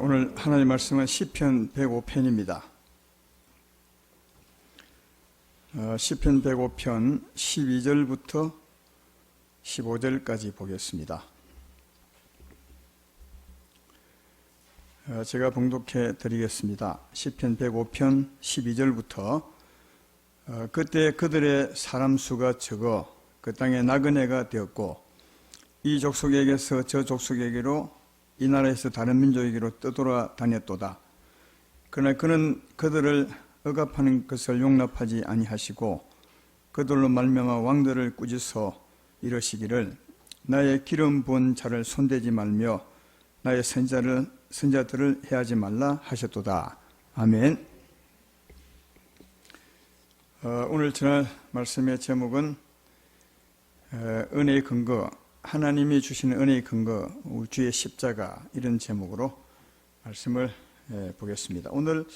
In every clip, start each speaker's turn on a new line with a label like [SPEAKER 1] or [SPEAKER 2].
[SPEAKER 1] 오늘 하나님의 말씀은 시편 105편입니다. 시편 105편 12절부터 15절까지 보겠습니다. 제가 봉독해 드리겠습니다. 시편 105편 12절부터 그때 그들의 사람 수가 적어 그 땅에 나그네가 되었고 이 족속에게서 저 족속에게로 이 나라에서 다른 민족에게로 떠돌아 다녔도다. 그러나 그는 그들을 억압하는 것을 용납하지 아니하시고 그들로 말미암아 왕들을 꾸짖어 이러시기를 나의 기름 부은 자를 손대지 말며 나의 선자들을 해하지 말라 하셨도다. 아멘. 오늘 전할 말씀의 제목은 은혜의 근거, 하나님이 주시는 은혜의 근거, 주의 십자가, 이런 제목으로 말씀을 보겠습니다. 오늘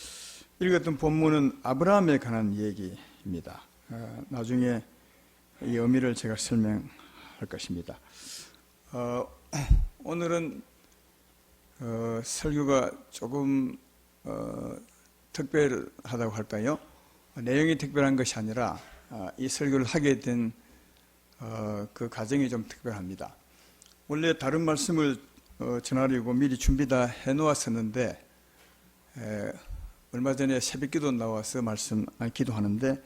[SPEAKER 1] 읽었던 본문은 아브라함에 관한 얘기입니다. 나중에 이 의미를 제가 설명할 것입니다. 오늘은 설교가 조금 특별하다고 할까요? 내용이 특별한 것이 아니라 이 설교를 하게 된 그 과정이 좀 특별합니다. 원래 다른 말씀을 전하려고 미리 준비 다 해놓았었는데 얼마 전에 새벽기도 나와서 기도하는데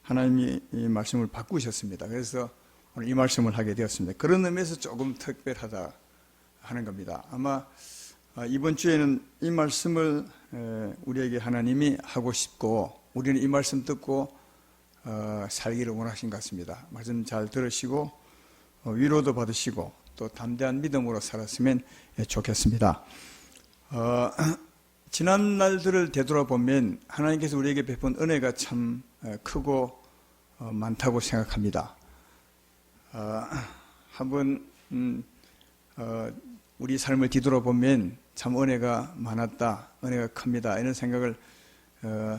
[SPEAKER 1] 하나님이 이 말씀을 바꾸셨습니다. 그래서 오늘 이 말씀을 하게 되었습니다. 그런 의미에서 조금 특별하다 하는 겁니다. 아마 이번 주에는 이 말씀을 우리에게 하나님이 하고 싶고 우리는 이 말씀 듣고 살기를 원하신 것 같습니다. 말씀 잘 들으시고 위로도 받으시고 또 담대한 믿음으로 살았으면 좋겠습니다. 지난 날들을 되돌아보면 하나님께서 우리에게 베푼 은혜가 참 크고 많다고 생각합니다. 한번 우리 삶을 뒤돌아보면 참 은혜가 많았다, 은혜가 큽니다, 이런 생각을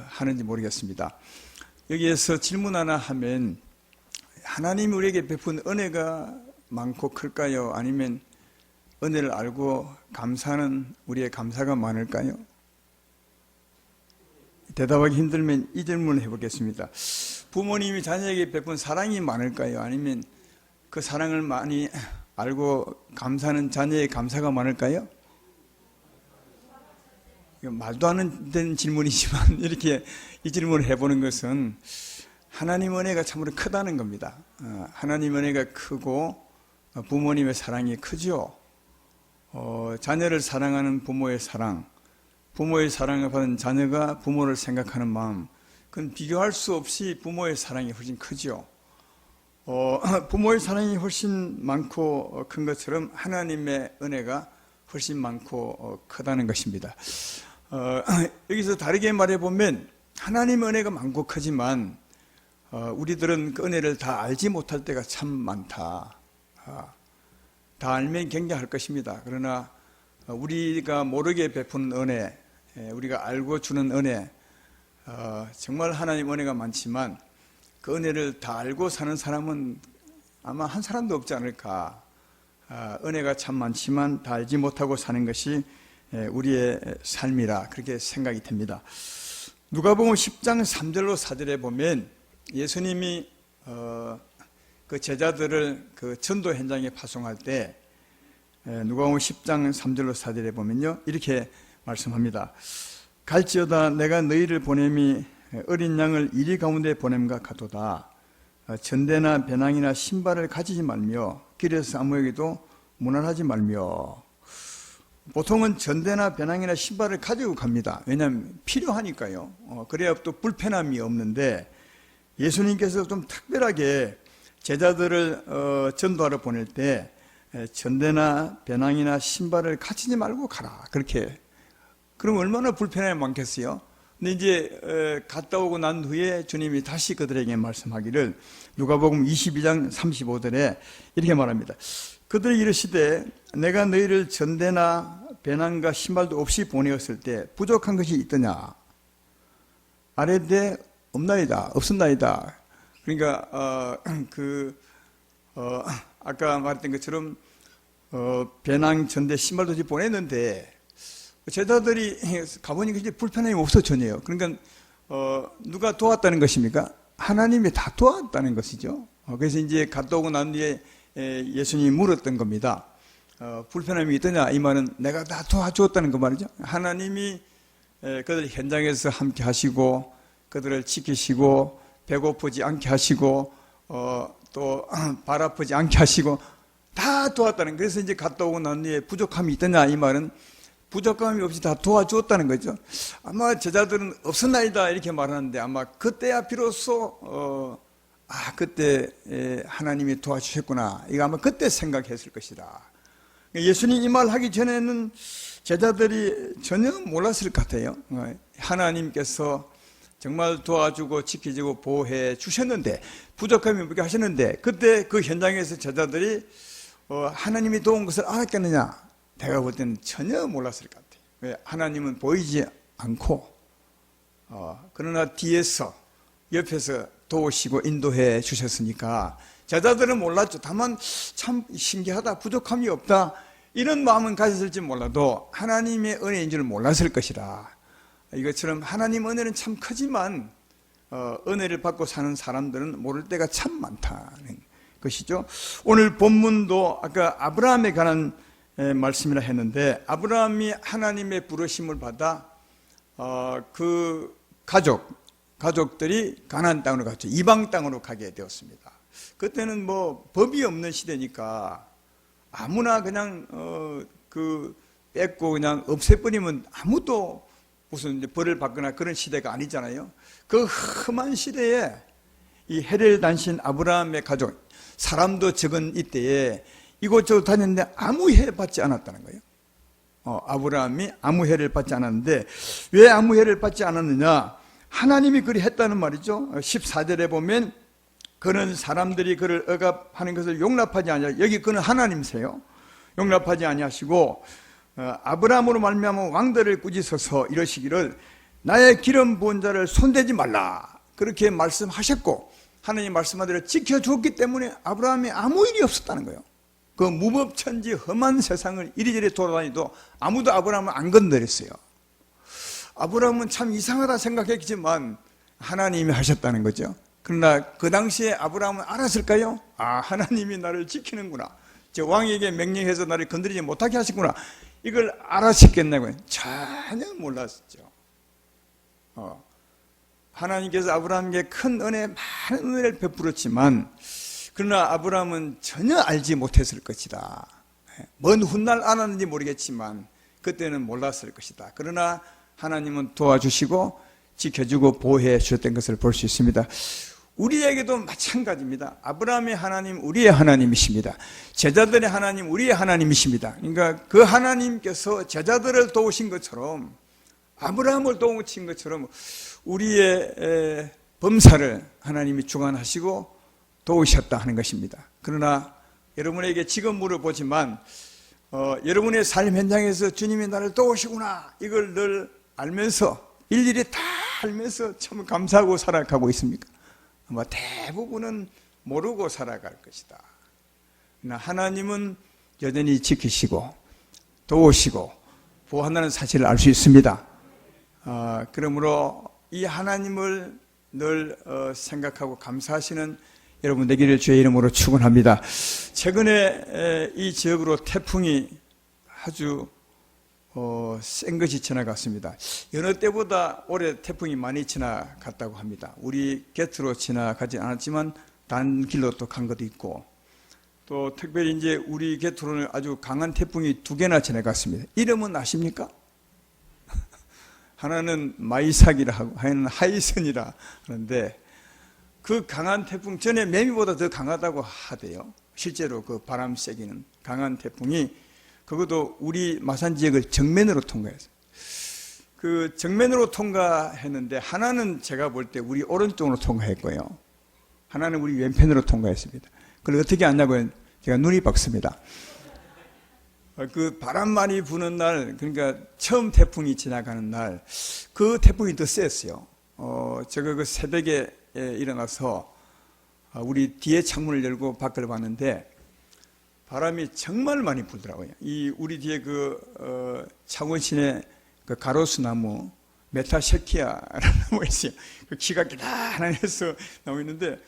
[SPEAKER 1] 하는지 모르겠습니다. 여기에서 질문 하나 하면 하나님이 우리에게 베푼 은혜가 많고 클까요? 아니면 은혜를 알고 감사하는 우리의 감사가 많을까요? 대답하기 힘들면 이 질문을 해보겠습니다. 부모님이 자녀에게 베푼 사랑이 많을까요? 아니면 그 사랑을 많이 알고 감사하는 자녀의 감사가 많을까요? 말도 안 되는 질문이지만 이렇게 이 질문을 해보는 것은 하나님 은혜가 참으로 크다는 겁니다. 하나님 은혜가 크고 부모님의 사랑이 크죠. 자녀를 사랑하는 부모의 사랑, 부모의 사랑을 받은 자녀가 부모를 생각하는 마음, 그건 비교할 수 없이 부모의 사랑이 훨씬 크죠. 부모의 사랑이 훨씬 많고 큰 것처럼 하나님의 은혜가 훨씬 많고 크다는 것입니다. 여기서 다르게 말해보면 하나님의 은혜가 많고 크지만 우리들은 그 은혜를 다 알지 못할 때가 참 많다. 다 알면 굉장할 것입니다. 그러나 우리가 모르게 베푸는 은혜, 우리가 알고 주는 은혜, 정말 하나님 은혜가 많지만 그 은혜를 다 알고 사는 사람은 아마 한 사람도 없지 않을까. 은혜가 참 많지만 다 알지 못하고 사는 것이 우리의 삶이라 그렇게 생각이 됩니다. 누가복음 10장 3절로 4절에 보면 예수님이 그 제자들을 그 전도 현장에 파송할 때 누가복음 10장 3절로 4절에 보면요 이렇게 말씀합니다. 갈지어다 내가 너희를 보냄이 어린 양을 이리 가운데 보냄과 같도다. 전대나 배낭이나 신발을 가지지 말며 길에서 아무에게도 문안하지 말며. 보통은 전대나 배낭이나 신발을 가지고 갑니다. 왜냐하면 필요하니까요. 그래야 또 불편함이 없는데 예수님께서 좀 특별하게 제자들을 전도하러 보낼 때 전대나 배낭이나 신발을 가지지 말고 가라. 그렇게. 그럼 얼마나 불편함이 많겠어요? 근데 이제 갔다 오고 난 후에 주님이 다시 그들에게 말씀하기를 누가복음 22장 35절에 이렇게 말합니다. 그들이 이르시되 내가 너희를 전대나 배낭과 신발도 없이 보내었을 때 부족한 것이 있더냐? 아뢰되 없나이다, 없었나이다. 그러니까 아까 말했던 것처럼 배낭, 전대, 신발도 보냈는데 제자들이 가보니까 이제 불편함이 없어졌네요. 그러니까 누가 도왔다는 것입니까? 하나님이 다 도왔다는 것이죠. 그래서 이제 갔다 오고 난 뒤에 예수님이 물었던 겁니다. 불편함이 있더냐? 이 말은 내가 다 도와주었다는 거 말이죠. 하나님이 그들 현장에서 함께 하시고 그들을 지키시고 배고프지 않게 하시고 또 발 아프지 않게 하시고 다 도왔다는 거예요. 그래서 이제 갔다 오고 난 뒤에 부족함이 있더냐? 이 말은 부족함이 없이 다 도와주었다는 거죠. 아마 제자들은 없었나이다 이렇게 말하는데 아마 그때야 비로소 그때 하나님이 도와주셨구나. 이거 아마 그때 생각했을 것이다. 예수님 이 말 하기 전에는 제자들이 전혀 몰랐을 것 같아요. 하나님께서 정말 도와주고 지켜주고 보호해 주셨는데 부족함이 없게 하셨는데 그때 그 현장에서 제자들이 하나님이 도운 것을 알았겠느냐? 내가 볼 때는 전혀 몰랐을 것 같아요. 왜? 하나님은 보이지 않고 그러나 뒤에서 옆에서 도우시고 인도해 주셨으니까 제자들은 몰랐죠. 다만 참 신기하다, 부족함이 없다 이런 마음은 가졌을지 몰라도 하나님의 은혜인 줄 몰랐을 것이라. 이것처럼 하나님 은혜는 참 크지만 은혜를 받고 사는 사람들은 모를 때가 참 많다는 것이죠. 오늘 본문도 아까 아브라함에 관한 말씀이라 했는데 아브라함이 하나님의 부르심을 받아 그 가족들이 가나안 땅으로 갔죠. 이방 땅으로 가게 되었습니다. 그때는 뭐 법이 없는 시대니까 아무나 그냥 그 뺏고 그냥 없애버리면 아무도 무슨 이제 벌을 받거나 그런 시대가 아니잖아요. 그 험한 시대에 이 해를 다니신 아브라함의 가족, 사람도 적은 이때에 이곳저곳 다녔는데 아무 해를 받지 않았다는 거예요. 아브라함이 아무 해를 받지 않았는데 왜 아무 해를 받지 않았느냐? 하나님이 그리 했다는 말이죠. 14절에 보면 그는 사람들이 그를 억압하는 것을 용납하지 아니하. 여기 그는 하나님이세요. 용납하지 아니하시고 아브라함으로 말미암아 왕들을 꾸짖어서 이러시기를 나의 기름 부은 자를 손대지 말라 그렇게 말씀하셨고 하나님 말씀한 대로 지켜주었기 때문에 아브라함이 아무 일이 없었다는 거예요. 그 무법천지 험한 세상을 이리저리 돌아다니도 아무도 아브라함을 안 건드렸어요. 아브라함은 참 이상하다 생각했지만 하나님이 하셨다는 거죠. 그러나 그 당시에 아브라함은 알았을까요? 하나님이 나를 지키는구나. 저 왕에게 명령해서 나를 건드리지 못하게 하시구나. 이걸 알았겠냐고요? 전혀 몰랐죠. 하나님께서 아브라함에게 큰 은혜, 많은 은혜를 베풀었지만 그러나 아브라함은 전혀 알지 못했을 것이다. 먼 훗날 알았는지 모르겠지만 그때는 몰랐을 것이다. 그러나 하나님은 도와주시고 지켜주고 보호해 주셨던 것을 볼 수 있습니다. 우리에게도 마찬가지입니다. 아브라함의 하나님 우리의 하나님이십니다. 제자들의 하나님 우리의 하나님이십니다. 그러니까 그 하나님께서 제자들을 도우신 것처럼 아브라함을 도우신 것처럼 우리의 범사를 하나님이 주관하시고 도우셨다 하는 것입니다. 그러나 여러분에게 지금 물어보지만 여러분의 삶 현장에서 주님이 나를 도우시구나 이걸 늘 알면서 일일이 다 알면서 참 감사하고 살아가고 있습니까? 아마 대부분은 모르고 살아갈 것이다. 그러나 하나님은 여전히 지키시고 도우시고 보호한다는 사실을 알 수 있습니다. 그러므로 이 하나님을 늘 생각하고 감사하시는 여러분 되기를 주의 이름으로 축원합니다. 최근에 이 지역으로 태풍이 아주 센 것이 지나갔습니다. 여느 때보다 올해 태풍이 많이 지나갔다고 합니다. 우리 곁으로 지나가지 않았지만 다른 길로 또 간 것도 있고 또 특별히 이제 우리 곁으로는 아주 강한 태풍이 2개나 지나갔습니다. 이름은 아십니까? 하나는 마이삭이라 하고 하나는 하이선이라 하는데 그 강한 태풍 전에 매미보다 더 강하다고 하대요. 실제로 그 바람 세기는 강한 태풍이 그것도 우리 마산 지역을 정면으로 통과했어요. 그 정면으로 통과했는데 하나는 제가 볼 때 우리 오른쪽으로 통과했고요. 하나는 우리 왼편으로 통과했습니다. 그걸 어떻게 아냐고요? 제가 눈이 박습니다. 그 바람 많이 부는 날, 그러니까 처음 태풍이 지나가는 날, 그 태풍이 더 셌어요. 제가 그 새벽에 일어나서 우리 뒤에 창문을 열고 밖을 봤는데 바람이 정말 많이 불더라고요. 우리 뒤에 창원 시내 그 가로수 나무, 메타세키아라는 나무가 있어요. 그 키가 기다란해서 나무 있는데,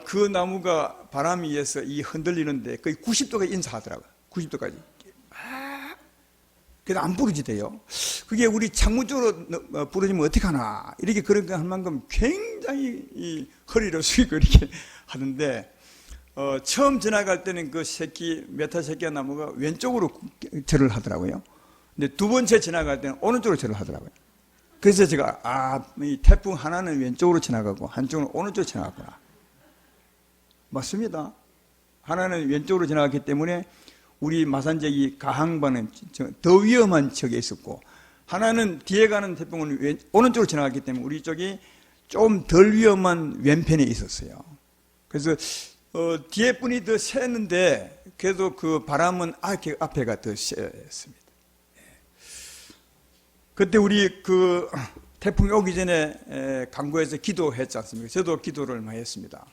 [SPEAKER 1] 그 나무가 바람에 의해서 흔들리는데 거의 90도가 인사하더라고요. 90도까지. 그래도 안 부러지대요. 그게 우리 창문 쪽으로 부러지면 어떡하나. 이렇게 그런 거 할 만큼 굉장히 허리를 숙이고 이렇게 하는데, 처음 지나갈 때는 그 메타세키아 나무가 왼쪽으로 절을 하더라고요. 근데 두 번째 지나갈 때는 오른쪽으로 절을 하더라고요. 그래서 제가, 이 태풍 하나는 왼쪽으로 지나가고 한쪽은 오른쪽으로 지나갔구나. 맞습니다. 하나는 왼쪽으로 지나갔기 때문에 우리 마산지역이 가항반은 더 위험한 지역에 있었고, 하나는 뒤에 가는 태풍은 오른쪽으로 지나갔기 때문에 우리 쪽이 좀 덜 위험한 왼편에 있었어요. 그래서 뒤에 분이 더 셌는데 그래도 그 바람은 앞에가 더 셌습니다. 그때 우리 그 태풍이 오기 전에 강구에서 기도했지 않습니까? 저도 기도를 많이 했습니다.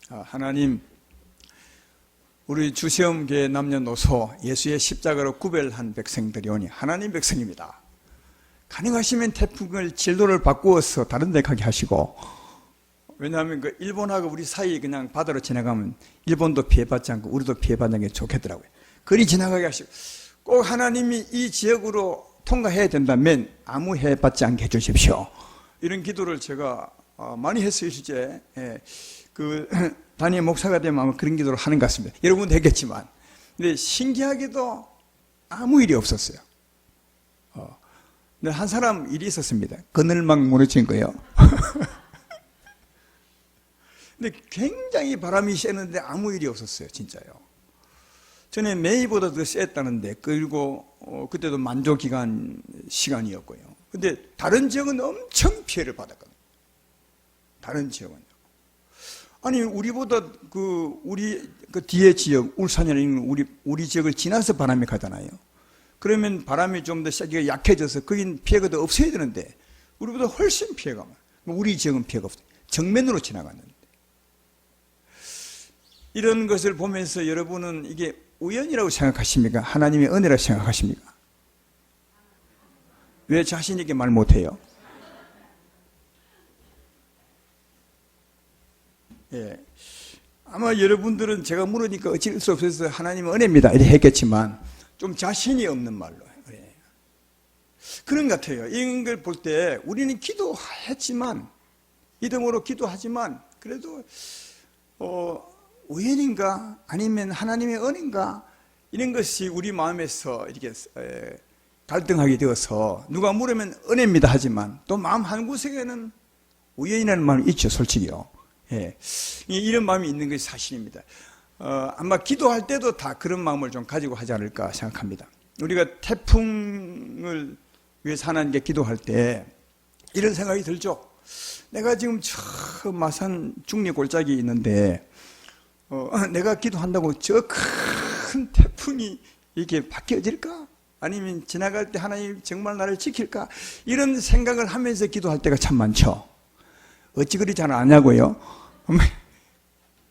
[SPEAKER 1] 하나님, 우리 주시험교회 남녀노소 예수의 십자가로 구별한 백성들이 오니 하나님 백성입니다. 가능하시면 태풍을 진로를 바꾸어서 다른 데 가게 하시고, 왜냐하면 그 일본하고 우리 사이 그냥 바다로 지나가면 일본도 피해받지 않고 우리도 피해받는 게 좋겠더라고요. 그리 지나가게 하시고, 꼭 하나님이 이 지역으로 통과해야 된다면 아무 해받지 않게 해주십시오. 이런 기도를 제가 많이 했어요, 실제. 그 단임 목사가 되면 아마 그런 기도를 하는 것 같습니다. 여러분도 했겠지만. 근데 신기하게도 아무 일이 없었어요. 근데 한 사람 일이 있었습니다. 그늘막 무너진 거예요. 근데 굉장히 바람이 세는데 아무 일이 없었어요, 진짜요. 전에 메이보다 더 셌다는데, 그리고 그때도 만조기간 시간이었고요. 근데 다른 지역은 엄청 피해를 받았거든요. 다른 지역은요. 아니, 우리보다 우리 뒤에 지역, 울산이라는 우리 지역을 지나서 바람이 가잖아요. 그러면 바람이 좀 더 세게 약해져서 거긴 피해가 더 없어야 되는데, 우리보다 훨씬 피해가 많아요. 우리 지역은 피해가 없어요. 정면으로 지나갔는데. 이런 것을 보면서 여러분은 이게 우연이라고 생각하십니까? 하나님의 은혜라고 생각하십니까? 왜 자신 있게 말 못해요? 예. 아마 여러분들은 제가 물으니까 어쩔 수 없어서 하나님의 은혜입니다 이렇게 했겠지만 좀 자신이 없는 말로 예. 그런 것 같아요. 이런 걸 볼 때 우리는 기도했지만, 믿음으로 기도하지만 그래도 우연인가 아니면 하나님의 은혜인가, 이런 것이 우리 마음에서 이렇게 갈등하게 되어서 누가 물으면 은혜입니다 하지만 또 마음 한구석에는 우연이라는 마음이 있죠, 솔직히요. 예. 이런 마음이 있는 것이 사실입니다. 아마 기도할 때도 다 그런 마음을 좀 가지고 하지 않을까 생각합니다. 우리가 태풍을 위해서 하나님께 기도할 때 이런 생각이 들죠. 내가 지금 저 마산 중리 골짜기에 있는데 내가 기도한다고 저 큰 태풍이 이게 바뀌어질까? 아니면 지나갈 때 하나님 정말 나를 지킬까? 이런 생각을 하면서 기도할 때가 참 많죠. 어찌 그리 잘 아냐고요?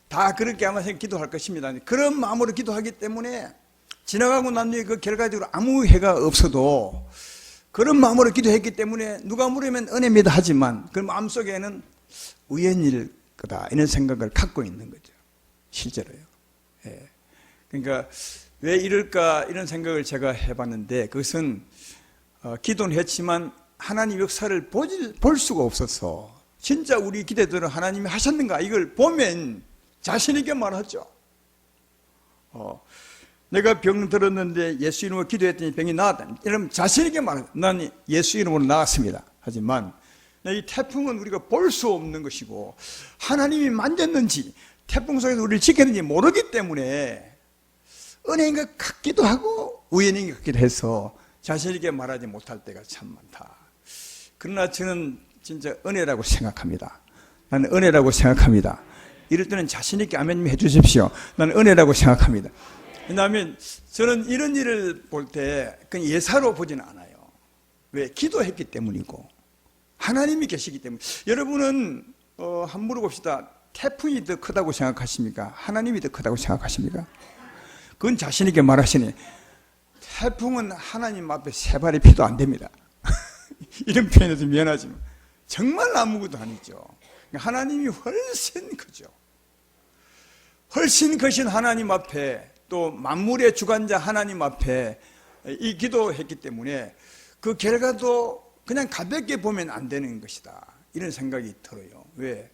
[SPEAKER 1] 다 그렇게 아마 기도할 것입니다. 그런 마음으로 기도하기 때문에 지나가고 난 뒤에 그 결과적으로 아무 해가 없어도 그런 마음으로 기도했기 때문에 누가 물으면 은혜입니다 하지만 그 마음속에는 우연일 거다 이런 생각을 갖고 있는 거죠. 실제로요. 예. 그러니까 왜 이럴까 이런 생각을 제가 해봤는데, 그것은 기도는 했지만 하나님 역사를 볼 수가 없어서, 진짜 우리 기대들은 하나님이 하셨는가 이걸 보면 자신 있게 말하죠. 내가 병 들었는데 예수 이름으로 기도했더니 병이 나았다. 이러면 자신 있게 말하죠. 난 예수 이름으로 나았습니다. 하지만 이 태풍은 우리가 볼 수 없는 것이고 하나님이 만졌는지 태풍 속에서 우리를 지켰는지 모르기 때문에 은혜인 것 같기도 하고 우연인 것 같기도 해서 자신 있게 말하지 못할 때가 참 많다. 그러나 저는 진짜 은혜라고 생각합니다. 나는 은혜라고 생각합니다. 이럴 때는 자신 있게 아멘 해주십시오. 나는 은혜라고 생각합니다. 왜냐하면 저는 이런 일을 볼 때 그냥 예사로 보지는 않아요. 왜? 기도했기 때문이고 하나님이 계시기 때문에. 여러분은 한번 물어봅시다. 태풍이 더 크다고 생각하십니까? 하나님이 더 크다고 생각하십니까? 그건 자신 있게 말하시니 태풍은 하나님 앞에 세 발의 피도 안 됩니다. 이런 표현에도 미안하지만 정말 아무것도 아니죠. 하나님이 훨씬 크죠. 훨씬 크신 하나님 앞에, 또 만물의 주관자 하나님 앞에 이 기도했기 때문에 그 결과도 그냥 가볍게 보면 안 되는 것이다, 이런 생각이 들어요. 왜?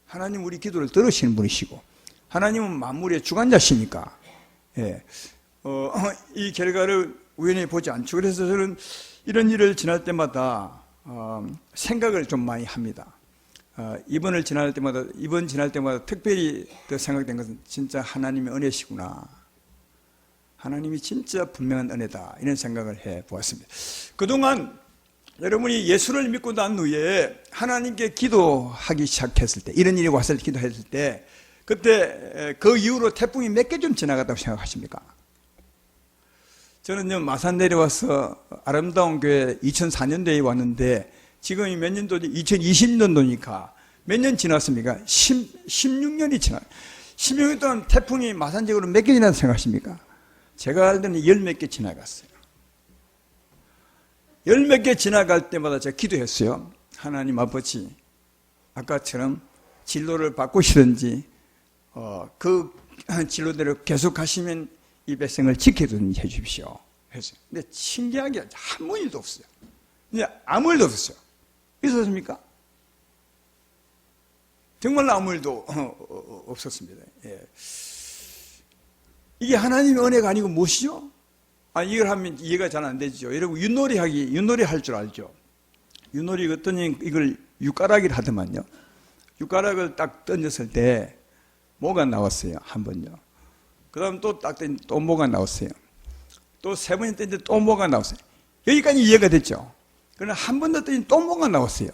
[SPEAKER 1] 하나님 우리 기도를 들으시는 분이시고 하나님은 만물의 주관자시니까. 예. 이 결과를 우연히 보지 않죠. 그래서 저는 이런 일을 지날 때마다 생각을 좀 많이 합니다. 이번 지날 때마다 특별히 더 생각된 것은 진짜 하나님의 은혜시구나. 하나님이 진짜 분명한 은혜다, 이런 생각을 해 보았습니다. 그동안 여러분이 예수를 믿고 난 후에 하나님께 기도하기 시작했을 때, 이런 일이 왔을 때 기도했을 때, 그때 그 이후로 태풍이 몇 개 좀 지나갔다고 생각하십니까? 저는 마산 내려와서 아름다운 교회 2004년도에 왔는데 지금이 몇 년도지? 2020년도니까 몇 년 지났습니까? 16년이 지났어요. 16년 동안 태풍이 마산 지역으로 몇 개 지났다고 생각하십니까? 제가 알 때는 열 몇 개 지나갔어요. 열 몇 개 지나갈 때마다 제가 기도했어요. 하나님 아버지, 아까처럼 진로를 바꾸시든지 그 진로대로 계속 가시면 이 백성을 지켜주든지 해주십시오 했어요. 근데 신기하게 아무 일도 없어요. 아무 일도 없었어요. 있었습니까? 정말 아무 일도 없었습니다. 예. 이게 하나님의 은혜가 아니고 무엇이죠? 이걸 하면 이해가 잘 안 되죠. 여러분 윷놀이 할 줄 알죠? 윷놀이 어떤 이걸 육가락이를 하더만요. 육가락을 딱 던졌을 때 뭐가 나왔어요, 한 번요. 그 다음 또 딱 던졌는데 또 뭐가 나왔어요. 또 세 번이 던졌는데 또 뭐가 나왔어요. 여기까지 이해가 됐죠? 그러나 한 번 더 던졌는데 또 뭐가 나왔어요.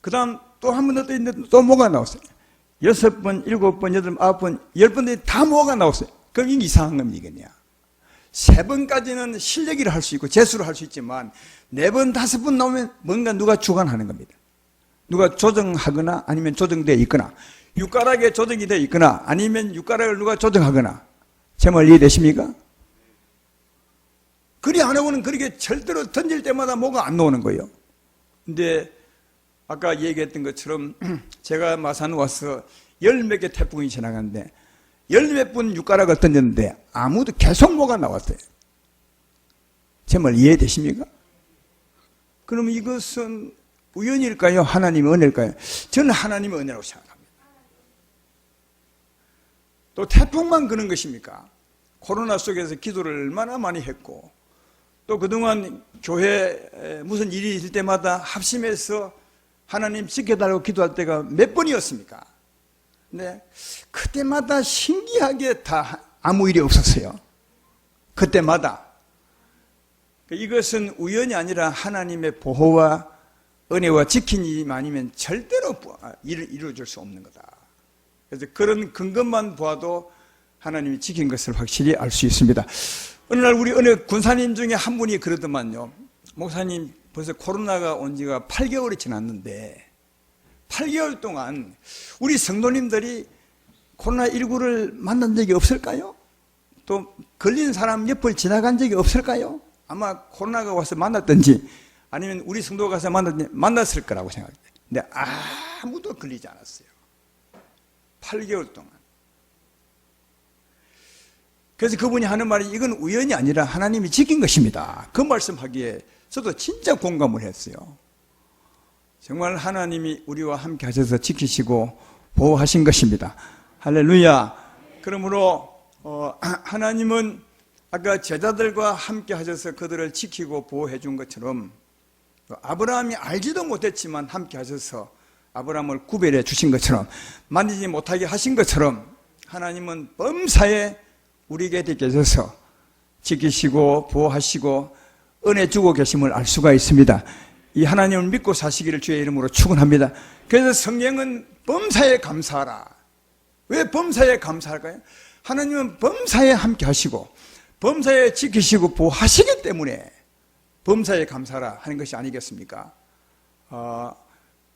[SPEAKER 1] 그 다음 또 한 번 더 던졌는데 또 뭐가 나왔어요. 6번, 7번, 8번, 9번, 10번 다 뭐가 나왔어요. 그럼 이게 이상한 겁니다, 이거냐. 3번까지는 실력이라 할 수 있고 재수를 할 수 있지만 4번, 5번 나오면 뭔가 누가 주관하는 겁니다. 누가 조정하거나 아니면 조정되어 있거나, 육가락에 조정이 되어 있거나 아니면 육가락을 누가 조정하거나. 제 말 이해되십니까? 그리 안 하고는 그렇게 절대로 던질 때마다 뭐가 안 나오는 거예요. 근데 아까 얘기했던 것처럼 제가 마산 와서 열 몇 개 태풍이 지나갔는데 열 몇 번 육가락을 던졌는데 아무도 계속 뭐가 나왔어요. 제 말 이해되십니까? 그러면 이것은 우연일까요? 하나님의 은혜일까요? 저는 하나님의 은혜라고 생각합니다. 또 태풍만 그런 것입니까? 코로나 속에서 기도를 얼마나 많이 했고, 또 그동안 교회 무슨 일이 있을 때마다 합심해서 하나님 지켜달라고 기도할 때가 몇 번이었습니까? 네, 그때마다 신기하게 다 아무 일이 없었어요. 그때마다. 이것은 우연이 아니라 하나님의 보호와 은혜와 지킴이 아니면 절대로 일을 이루어질 수 없는 거다. 그래서 그런 근거만 보아도 하나님이 지킨 것을 확실히 알 수 있습니다. 어느 날 우리 은혜 군사님 중에 한 분이 그러더만요. 목사님, 벌써 코로나가 온 지가 8개월이 지났는데 8개월 동안 우리 성도님들이 코로나19를 만난 적이 없을까요? 또 걸린 사람 옆을 지나간 적이 없을까요? 아마 코로나가 와서 만났든지 아니면 우리 성도가 가서 만났을 거라고 생각해요. 근데 아무도 걸리지 않았어요. 8개월 동안. 그래서 그분이 하는 말이 이건 우연이 아니라 하나님이 지킨 것입니다. 그 말씀하기에 저도 진짜 공감을 했어요. 정말 하나님이 우리와 함께 하셔서 지키시고 보호하신 것입니다. 할렐루야. 그러므로 하나님은 아까 제자들과 함께 하셔서 그들을 지키고 보호해 준 것처럼 아브라함이 알지도 못했지만 함께 하셔서 아브라함을 구별해 주신 것처럼 만지지 못하게 하신 것처럼 하나님은 범사에 우리 곁에 계셔서 지키시고 보호하시고 은혜 주고 계심을 알 수가 있습니다. 이 하나님을 믿고 사시기를 주의 이름으로 축원합니다. 그래서 성경은 범사에 감사하라. 왜 범사에 감사할까요? 하나님은 범사에 함께 하시고 범사에 지키시고 보호하시기 때문에 범사에 감사하라 하는 것이 아니겠습니까?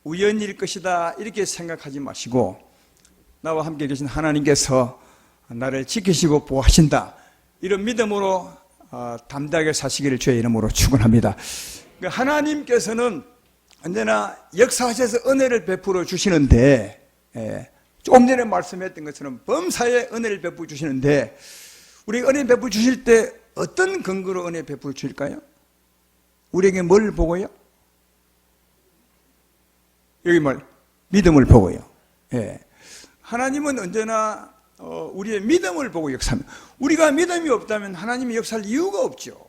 [SPEAKER 1] 우연일 것이다 이렇게 생각하지 마시고 나와 함께 계신 하나님께서 나를 지키시고 보호하신다. 이런 믿음으로 담대하게 사시기를 주의 이름으로 축원합니다. 하나님께서는 언제나 역사하셔서 은혜를 베풀어 주시는데, 조금 전에 말씀했던 것처럼 범사에 은혜를 베풀어 주시는데, 우리가 은혜 베풀어 주실 때 어떤 근거로 은혜 베풀어 주실까요? 우리에게 뭘 보고요? 여기 믿음을 보고요. 하나님은 언제나 우리의 믿음을 보고 역사합니다. 우리가 믿음이 없다면 하나님이 역사할 이유가 없죠.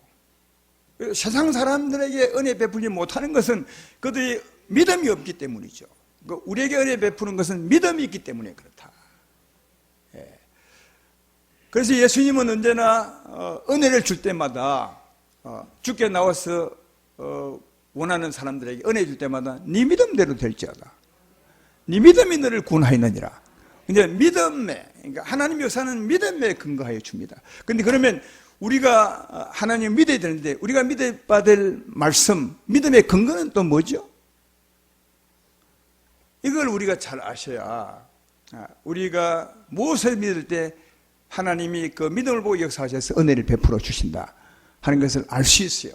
[SPEAKER 1] 세상 사람들에게 은혜 베풀지 못하는 것은 그들이 믿음이 없기 때문이죠. 우리에게 은혜 베푸는 것은 믿음이 있기 때문에 그렇다. 그래서 예수님은 언제나 은혜를 줄 때마다 주께 나와서 원하는 사람들에게 은혜 줄 때마다 네 믿음대로 될지어다. 네 믿음이 너를 구원하였느니라. 근데 믿음에, 그러니까 하나님 역사는 믿음에 근거하여 줍니다. 근데 그러면 우리가 하나님을 믿어야 되는데 우리가 믿어야 될 말씀, 믿음의 근거는 또 뭐죠? 이걸 우리가 잘 아셔야 우리가 무엇을 믿을 때 하나님이 그 믿음을 보고 역사하셔서 은혜를 베풀어 주신다 하는 것을 알 수 있어요.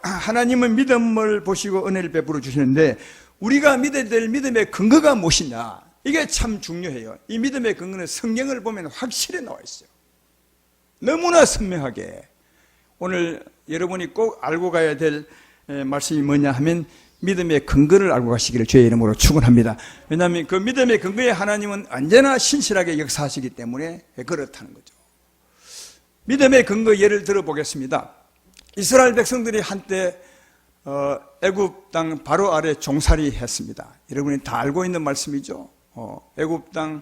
[SPEAKER 1] 하나님은 믿음을 보시고 은혜를 베풀어 주시는데 우리가 믿어야 될 믿음의 근거가 무엇이냐? 이게 참 중요해요. 이 믿음의 근거는 성경을 보면 확실히 나와 있어요. 너무나 선명하게. 오늘 여러분이 꼭 알고 가야 될 말씀이 뭐냐 하면 믿음의 근거를 알고 가시기를 주의 이름으로 축원합니다. 왜냐하면 그 믿음의 근거에 하나님은 언제나 신실하게 역사하시기 때문에 그렇다는 거죠. 믿음의 근거 예를 들어보겠습니다. 이스라엘 백성들이 한때 애굽 땅 바로 아래 종살이 했습니다. 여러분이 다 알고 있는 말씀이죠. 애굽 땅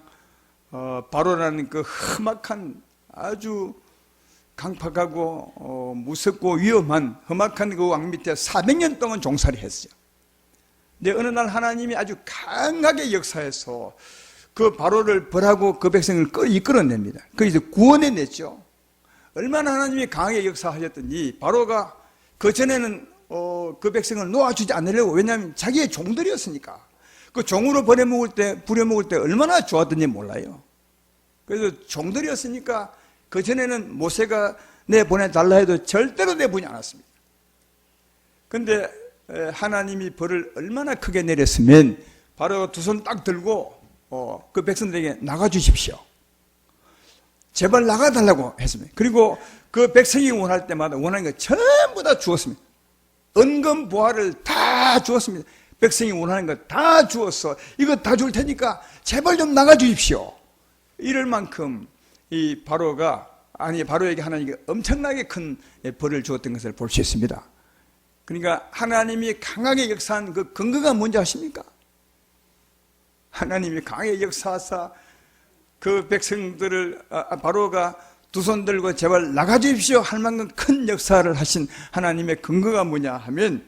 [SPEAKER 1] 바로라는 그 험악한 아주 강팍하고 무섭고 위험한 험악한 그 왕 밑에 400년 동안 종살이 했어요. 근데 어느 날 하나님이 아주 강하게 역사해서 그 바로를 벌하고 그 백성을 이끌어냅니다. 그래서 구원해냈죠. 얼마나 하나님이 강하게 역사하셨던지 바로가 그 전에는 그 백성을 놓아주지 않으려고, 왜냐하면 자기의 종들이었으니까. 그 종으로 부려먹을 때 얼마나 좋았던지 몰라요. 그래서 종들이었으니까 그 전에는 모세가 내보내달라 해도 절대로 내보내지 않았습니다. 그런데 하나님이 벌을 얼마나 크게 내렸으면 바로 두 손 딱 들고 그 백성들에게 나가주십시오. 제발 나가달라고 했습니다. 그리고 그 백성이 원할 때마다 원하는 거 전부 다 주었습니다. 은금 보화를 다 주었습니다. 백성이 원하는 거 다 주었어. 이거 다 줄 테니까 제발 좀 나가주십시오. 이럴 만큼 이 바로에게 하나님이 엄청나게 큰 벌을 주었던 것을 볼 수 있습니다. 그러니까 하나님이 강하게 역사한 그 근거가 뭔지 아십니까? 하나님이 강하게 역사하사 그 백성들을 바로가 두 손 들고 제발 나가주십시오 할 만큼 큰 역사를 하신 하나님의 근거가 뭐냐 하면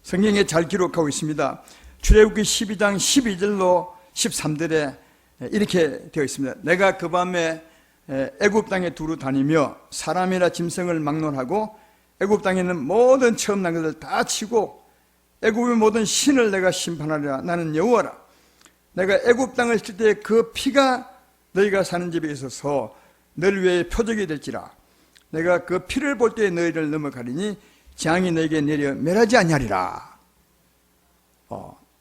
[SPEAKER 1] 성경에 잘 기록하고 있습니다. 출애굽기 12장 12절로 13절에 이렇게 되어 있습니다. 내가 그 밤에 애굽 땅에 두루 다니며 사람이나 짐승을 막론하고 애굽 땅에 있는 모든 처음 난 것을 다 치고 애굽의 모든 신을 내가 심판하리라. 나는 여호와라. 내가 애굽 땅을 칠 때 그 피가 너희가 사는 집에 있어서 너희 위에 표적이 될지라. 내가 그 피를 볼 때 너희를 넘어가리니 재앙이 너희에게 내려 멸하지 아니하리라.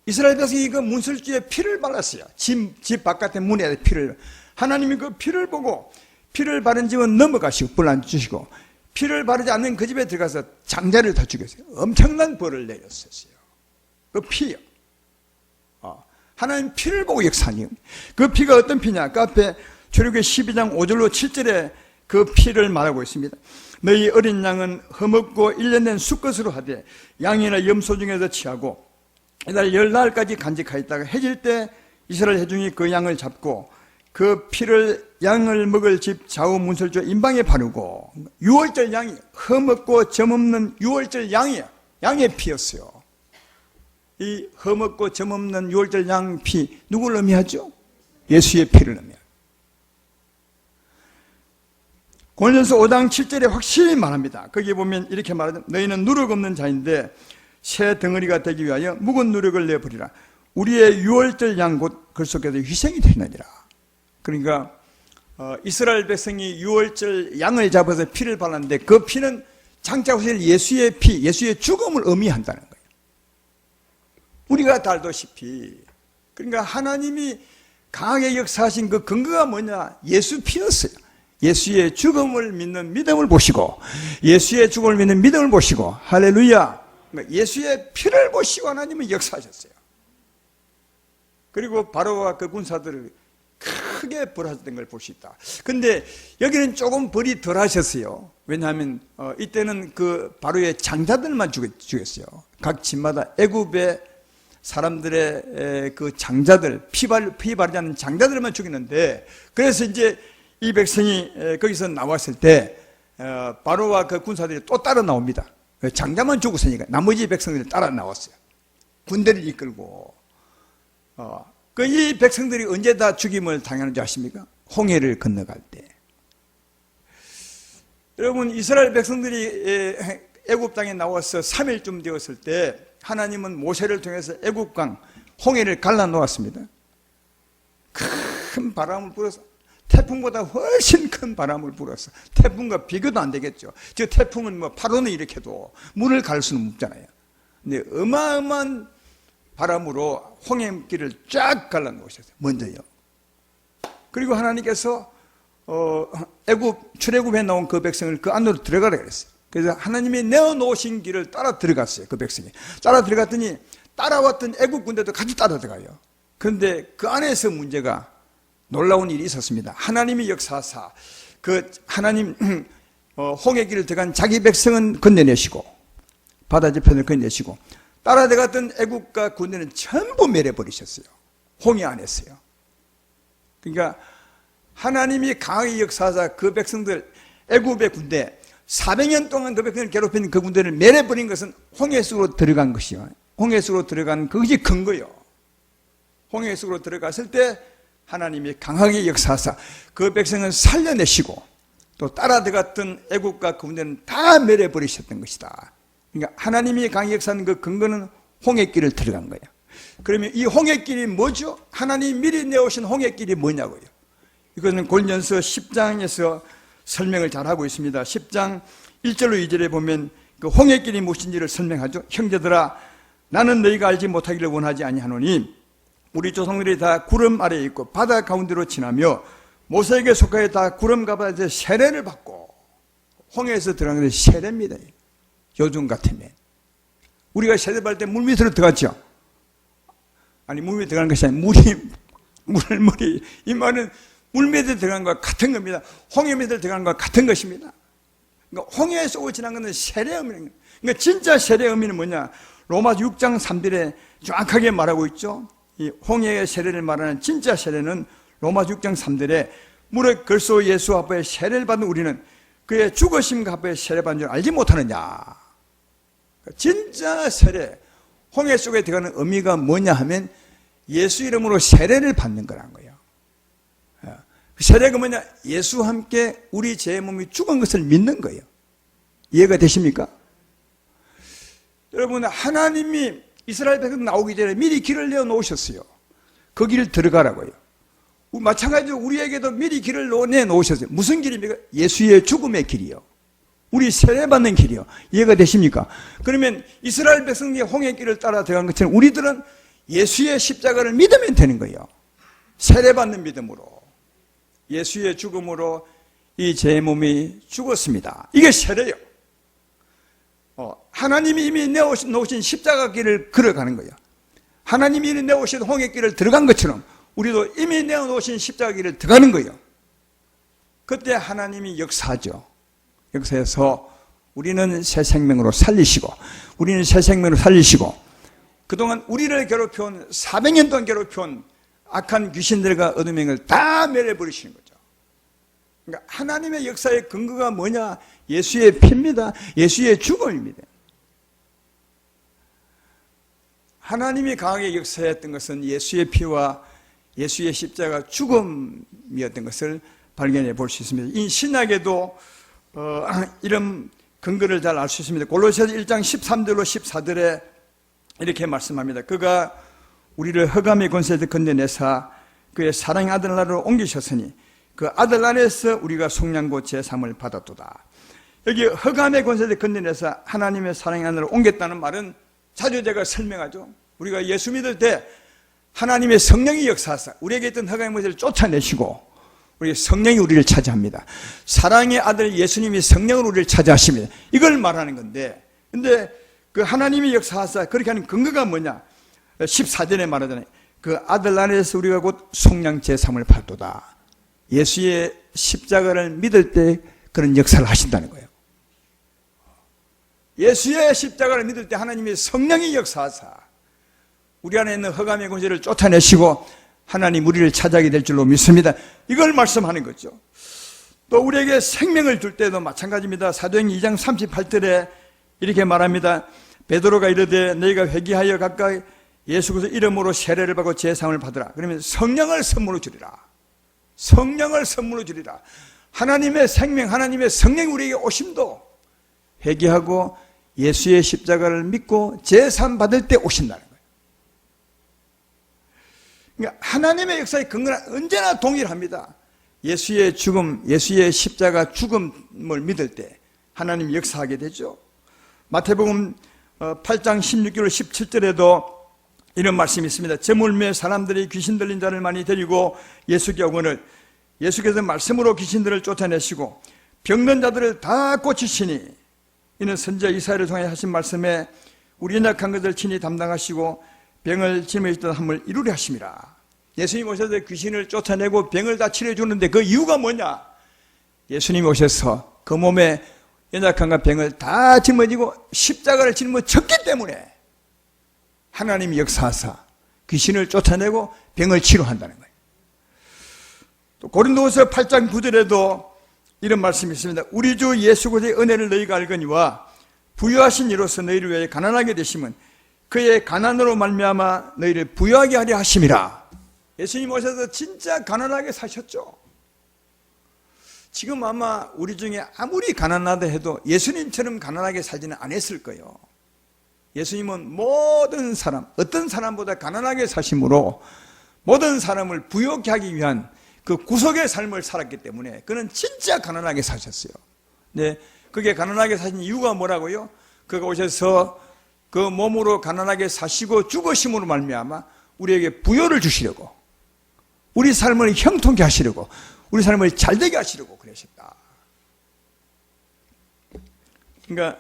[SPEAKER 1] 이스라엘 백성이 그 문설주에 피를 발랐어요. 집 바깥에 문에 피를. 하나님이 그 피를 보고 피를 바른 집은 넘어가시고 벌 안 주시고 피를 바르지 않는 그 집에 들어가서 장자를 다 죽였어요. 엄청난 벌을 내렸었어요. 그 피요. 하나님 피를 보고 역사하니 그 피가 어떤 피냐? 그 앞에 출애굽기 12장 5절로 7절에 그 피를 말하고 있습니다. 너희 어린 양은 허먹고 1년 된 수컷으로 하되 양이나 염소 중에서 취하고 이달 10날까지 간직하였다가 해질 때 이스라엘 회중이 그 양을 잡고 그 피를 양을 먹을 집 좌우 문설주 임방에 바르고 6월절 양이 허먹고 점없는 6월절 양이야. 양의 피였어요. 이 허먹고 점없는 6월절 양 피 누구를 의미하죠? 예수의 피를 의미합니다. 고린도전서 5장 7절에 확실히 말합니다. 거기 보면 이렇게 말하죠. 너희는 누룩 없는 자인데 새 덩어리가 되기 위하여 묵은 누룩을 내버리라. 우리의 6월절 양 곧 그리스도께서 희생이 되느니라. 그러니까 이스라엘 백성이 유월절 양을 잡아서 피를 발랐는데 그 피는 장차오실 예수의 피, 예수의 죽음을 의미한다는 거예요. 우리가 다 알다시피 그러니까 하나님이 강하게 역사하신 그 근거가 뭐냐? 예수 피였어요. 예수의 죽음을 믿는 믿음을 보시고 예수의 죽음을 믿는 믿음을 보시고 할렐루야. 예수의 피를 보시고 하나님은 역사하셨어요. 그리고 바로와 그 군사들을 크게 벌하셨던 걸 볼 수 있다. 근데 여기는 조금 벌이 덜 하셨어요. 왜냐하면 이때는 그 바로의 장자들만 죽였어요. 각 집마다 애굽의 사람들의 그 장자들, 피 바르지 않는 장자들만 죽이는데, 그래서 이제 이 백성이 거기서 나왔을 때 바로와 그 군사들이 또 따라 나옵니다. 장자만 죽었으니까 나머지 백성들이 따라 나왔어요. 군대를 이끌고. 이 백성들이 언제 다 죽임을 당하는지 아십니까? 홍해를 건너갈 때. 여러분, 이스라엘 백성들이 애굽 땅에 나와서 3일쯤 되었을 때 하나님은 모세를 통해서 애굽강 홍해를 갈라놓았습니다. 큰 바람을 불어서, 태풍보다 훨씬 큰 바람을 불어서, 태풍과 비교도 안 되겠죠. 저 태풍은 뭐 파도는 일으켜도 물을 갈 수는 없잖아요. 근데 어마어마한 바람으로 홍해길을 쫙 갈라놓으셨어요. 먼저요. 그리고 하나님께서 출애굽에 나온 그 백성을 그 안으로 들어가라 그랬어요. 그래서 하나님이 내어놓으신 길을 따라 들어갔어요. 그 백성이 따라 들어갔더니 따라왔던 애굽 군대도 같이 따라 들어가요. 그런데 그 안에서 문제가, 놀라운 일이 있었습니다. 하나님이 역사하사 그 하나님 홍해길을 들어간 자기 백성은 건너내시고 바다 저편을 건너내시고 따라 들어갔던 애굽과 군대는 전부 멸해버리셨어요. 홍해 안에서요. 그러니까 하나님이 강하게 역사하사 그 백성들, 애굽의 군대 400년 동안 그 백성을 괴롭힌 그 군대를 멸해버린 것은 홍해 속으로 들어간 것이요. 홍해 속으로 들어간 그것이 근거요. 홍해 속으로 들어갔을 때 하나님이 강하게 역사하사 그 백성은 살려내시고 또 따라 들어갔던 애굽과 그 군대는 다 멸해버리셨던 것이다. 그러니까 하나님이 강하게 역사하는 그 근거는 홍해길을 들어간 거예요. 그러면 이 홍해길이 뭐죠? 하나님이 미리 내오신 홍해길이 뭐냐고요? 이것은 고린도전서 10장에서 설명을 잘 하고 있습니다. 10장 1절로 2절에 보면 그 홍해길이 무엇인지를 설명하죠. 형제들아, 나는 너희가 알지 못하기를 원하지 아니하노니 우리 조상들이 다 구름 아래에 있고 바다 가운데로 지나며 모세에게 속하여 다 구름 가운데 세례를 받고, 홍해에서 들어간 것이 세례입니다. 요즘 같으면 우리가 세례 받을 때 물 밑으로 들어갔죠. 아니, 물 밑에 들어가는 것이 아니라 물이 이 말은 물 밑에 들어간 것과 같은 겁니다. 홍해 밑에 들어간 것과 같은 것입니다. 그러니까 홍해 속을 지난 것은 세례 의미는, 그러니까 진짜 세례 의미는 뭐냐? 로마서 6장 3절에 정확하게 말하고 있죠. 이 홍해의 세례를 말하는 진짜 세례는 로마서 6장 3절에 무릇 그리스도 예수 앞에 세례를 받는 우리는 그의 죽으심과 앞에 세례받은 줄 알지 못하느냐. 진짜 세례, 홍해 속에 들어가는 의미가 뭐냐 하면 예수 이름으로 세례를 받는 거란 거예요. 세례가 뭐냐? 예수와 함께 우리 제 몸이 죽은 것을 믿는 거예요. 이해가 되십니까? 여러분, 하나님이 이스라엘 백성 나오기 전에 미리 길을 내어놓으셨어요. 그 길을 들어가라고요. 마찬가지로 우리에게도 미리 길을 내놓으셨어요. 무슨 길입니까? 예수의 죽음의 길이요. 우리 세례받는 길이요. 이해가 되십니까? 그러면 이스라엘 백성이 홍해길을 따라 들어간 것처럼 우리들은 예수의 십자가를 믿으면 되는 거예요. 세례받는 믿음으로. 예수의 죽음으로 이 제 몸이 죽었습니다. 이게 세례요. 하나님이 이미 내놓으신 십자가 길을 걸어가는 거예요. 하나님이 이미 내놓으신 홍해길을 들어간 것처럼 우리도 이미 내놓으신 십자가 길을 들어가는 거예요. 그때 하나님이 역사하죠. 역사해서 우리는 새 생명으로 살리시고, 우리는 새 생명으로 살리시고, 그동안 우리를 괴롭혀온 400년 동안 괴롭혀온 악한 귀신들과 어둠의 영을 다 멸해버리시는 거죠. 그러니까 하나님의 역사의 근거가 뭐냐? 예수의 피입니다. 예수의 죽음입니다. 하나님이 강하게 역사했던 것은 예수의 피와 예수의 십자가 죽음이었던 것을 발견해 볼 수 있습니다. 이 신약에도 이런 근거를 잘 알 수 있습니다. 골로새서 1장 13절로 14절에 이렇게 말씀합니다. 그가 우리를 흑암의 권세에서 건져내사 그의 사랑의 아들 나라로 옮기셨으니 그 아들 안에서 우리가 속량고 제3을 받았도다. 여기 흑암의 권세를 건너내서 하나님의 사랑 안으로 옮겼다는 말은 자주 제가 설명하죠. 우리가 예수 믿을 때 하나님의 성령이 역사하사 우리에게 있던 흑암의 권세를 쫓아내시고 우리 성령이 우리를 차지합니다. 사랑의 아들 예수님이 성령으로 우리를 차지하십니다. 이걸 말하는 건데, 근데 그 하나님이 역사하사 그렇게 하는 근거가 뭐냐? 14절에 말하잖아요. 그 아들 안에서 우리가 곧 속량 제3을 받도다. 예수의 십자가를 믿을 때 그런 역사를 하신다는 거예요. 예수의 십자가를 믿을 때 하나님의 성령이 역사하사 우리 안에 있는 흑암의 권세를 쫓아내시고 하나님 우리를 차지하게 될 줄로 믿습니다. 이걸 말씀하는 거죠. 또 우리에게 생명을 줄 때도 마찬가지입니다. 사도행전 2장 38절에 이렇게 말합니다. 베드로가 이르되 너희가 회개하여 각각 예수 그리스도 이름으로 세례를 받고 제사함을 받으라. 그러면 성령을 선물로 주리라. 성령을 선물로 주리라. 하나님의 생명, 하나님의 성령이 우리에게 오심도 회개하고 예수의 십자가를 믿고 제사함 받을 때 오신다는 거예요. 그러니까 하나님의 역사의 근거는 언제나 동일합니다. 예수의 죽음, 예수의 십자가 죽음을 믿을 때 하나님이 역사하게 되죠. 마태복음 8장 16절 17절에도 이런 말씀이 있습니다. 저물매 사람들이 귀신 들린 자를 많이 데리고 예수께 오거늘 예수께서 말씀으로 귀신들을 쫓아내시고 병든 자들을 다 고치시니 이는 선지자 이사야를 통해 하신 말씀에 우리 연약한 것을 친히 담당하시고 병을 짊어지던 함을 이루려 하심이라. 예수님 오셔서 귀신을 쫓아내고 병을 다 치료해주는데 그 이유가 뭐냐? 예수님이 오셔서 그 몸에 연약함과 병을 다 짊어지고 십자가를 짊어졌기 때문에 하나님이 역사하사 귀신을 쫓아내고 병을 치료한다는 거예요. 또 고린도후서 8장 9절에도 이런 말씀이 있습니다. 우리 주 예수 그리스도의 은혜를 너희가 알거니와 부유하신 이로서 너희를 위하여 가난하게 되심은 그의 가난으로 말미암아 너희를 부유하게 하려 하심이라. 예수님 오셔서 진짜 가난하게 사셨죠. 지금 아마 우리 중에 아무리 가난하다 해도 예수님처럼 가난하게 살지는 않았을 거예요. 예수님은 모든 사람, 어떤 사람보다 가난하게 사심으로 모든 사람을 부유하게 하기 위한 그 구속의 삶을 살았기 때문에 그는 진짜 가난하게 사셨어요. 네, 그게 가난하게 사신 이유가 뭐라고요? 그가 오셔서 그 몸으로 가난하게 사시고 죽으심으로 말미암아 우리에게 부여를 주시려고, 우리 삶을 형통케 하시려고, 우리 삶을 잘되게 하시려고 그러셨다. 그러니까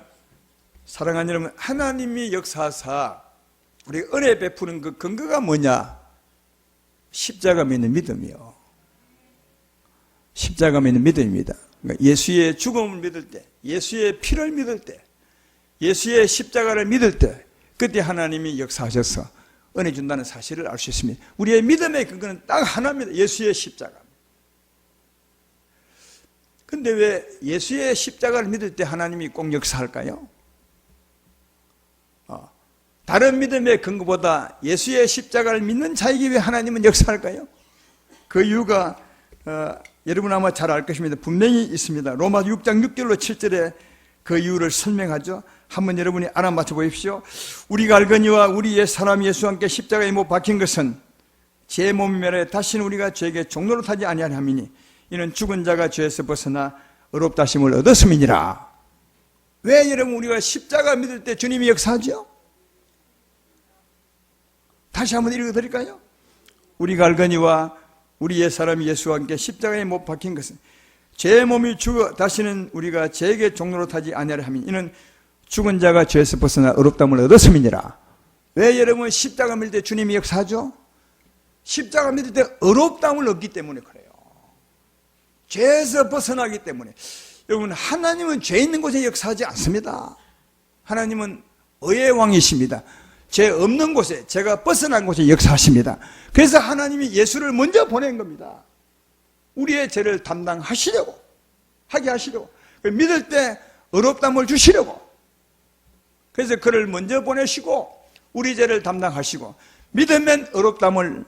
[SPEAKER 1] 사랑하는 여러분, 하나님이 역사하사 우리 은혜 베푸는 그 근거가 뭐냐? 십자가 믿는 믿음이요. 십자가 믿는 믿음입니다. 그러니까 예수의 죽음을 믿을 때, 예수의 피를 믿을 때, 예수의 십자가를 믿을 때 그때 하나님이 역사하셔서 은혜 준다는 사실을 알 수 있습니다. 우리의 믿음의 근거는 딱 하나입니다. 예수의 십자가. 근데 왜 예수의 십자가를 믿을 때 하나님이 꼭 역사할까요? 다른 믿음의 근거보다 예수의 십자가를 믿는 자에게 왜 하나님은 역사할까요? 그 이유가 여러분 아마 잘 알 것입니다. 분명히 있습니다. 로마 6장 6절로 7절에 그 이유를 설명하죠. 한번 여러분이 알아맞혀 보십시오. 우리가 알거니와 우리 옛 사람 예수와 함께 십자가에 못 박힌 것은 제 몸이 멸해 다시는 우리가 죄에게 종로로 타지 아니하려 함이니 이는 죽은 자가 죄에서 벗어나 의롭다 하심을 얻었음이니라. 왜 여러분 우리가 십자가 믿을 때 주님이 역사하죠? 다시 한번 읽어드릴까요? 우리가 알거니와 우리 옛 사람 예수와 함께 십자가에 못 박힌 것은 제 몸이 죽어 다시는 우리가 죄에게 종로로 타지 아니하려 함이니 이는 죽은 자가 죄에서 벗어나 의롭다함을 얻었음이니라. 왜 여러분 십자가 믿을 때 주님이 역사하죠? 십자가 믿을 때 의롭다함을 얻기 때문에 그래요. 죄에서 벗어나기 때문에. 여러분 하나님은 죄 있는 곳에 역사하지 않습니다. 하나님은 의의 왕이십니다. 죄 없는 곳에, 죄가 벗어난 곳에 역사하십니다. 그래서 하나님이 예수를 먼저 보낸 겁니다. 우리의 죄를 담당하시려고, 하게 하시려고, 믿을 때 의롭다함을 주시려고. 그래서 그를 먼저 보내시고 우리 죄를 담당하시고 믿으면 의롭다함을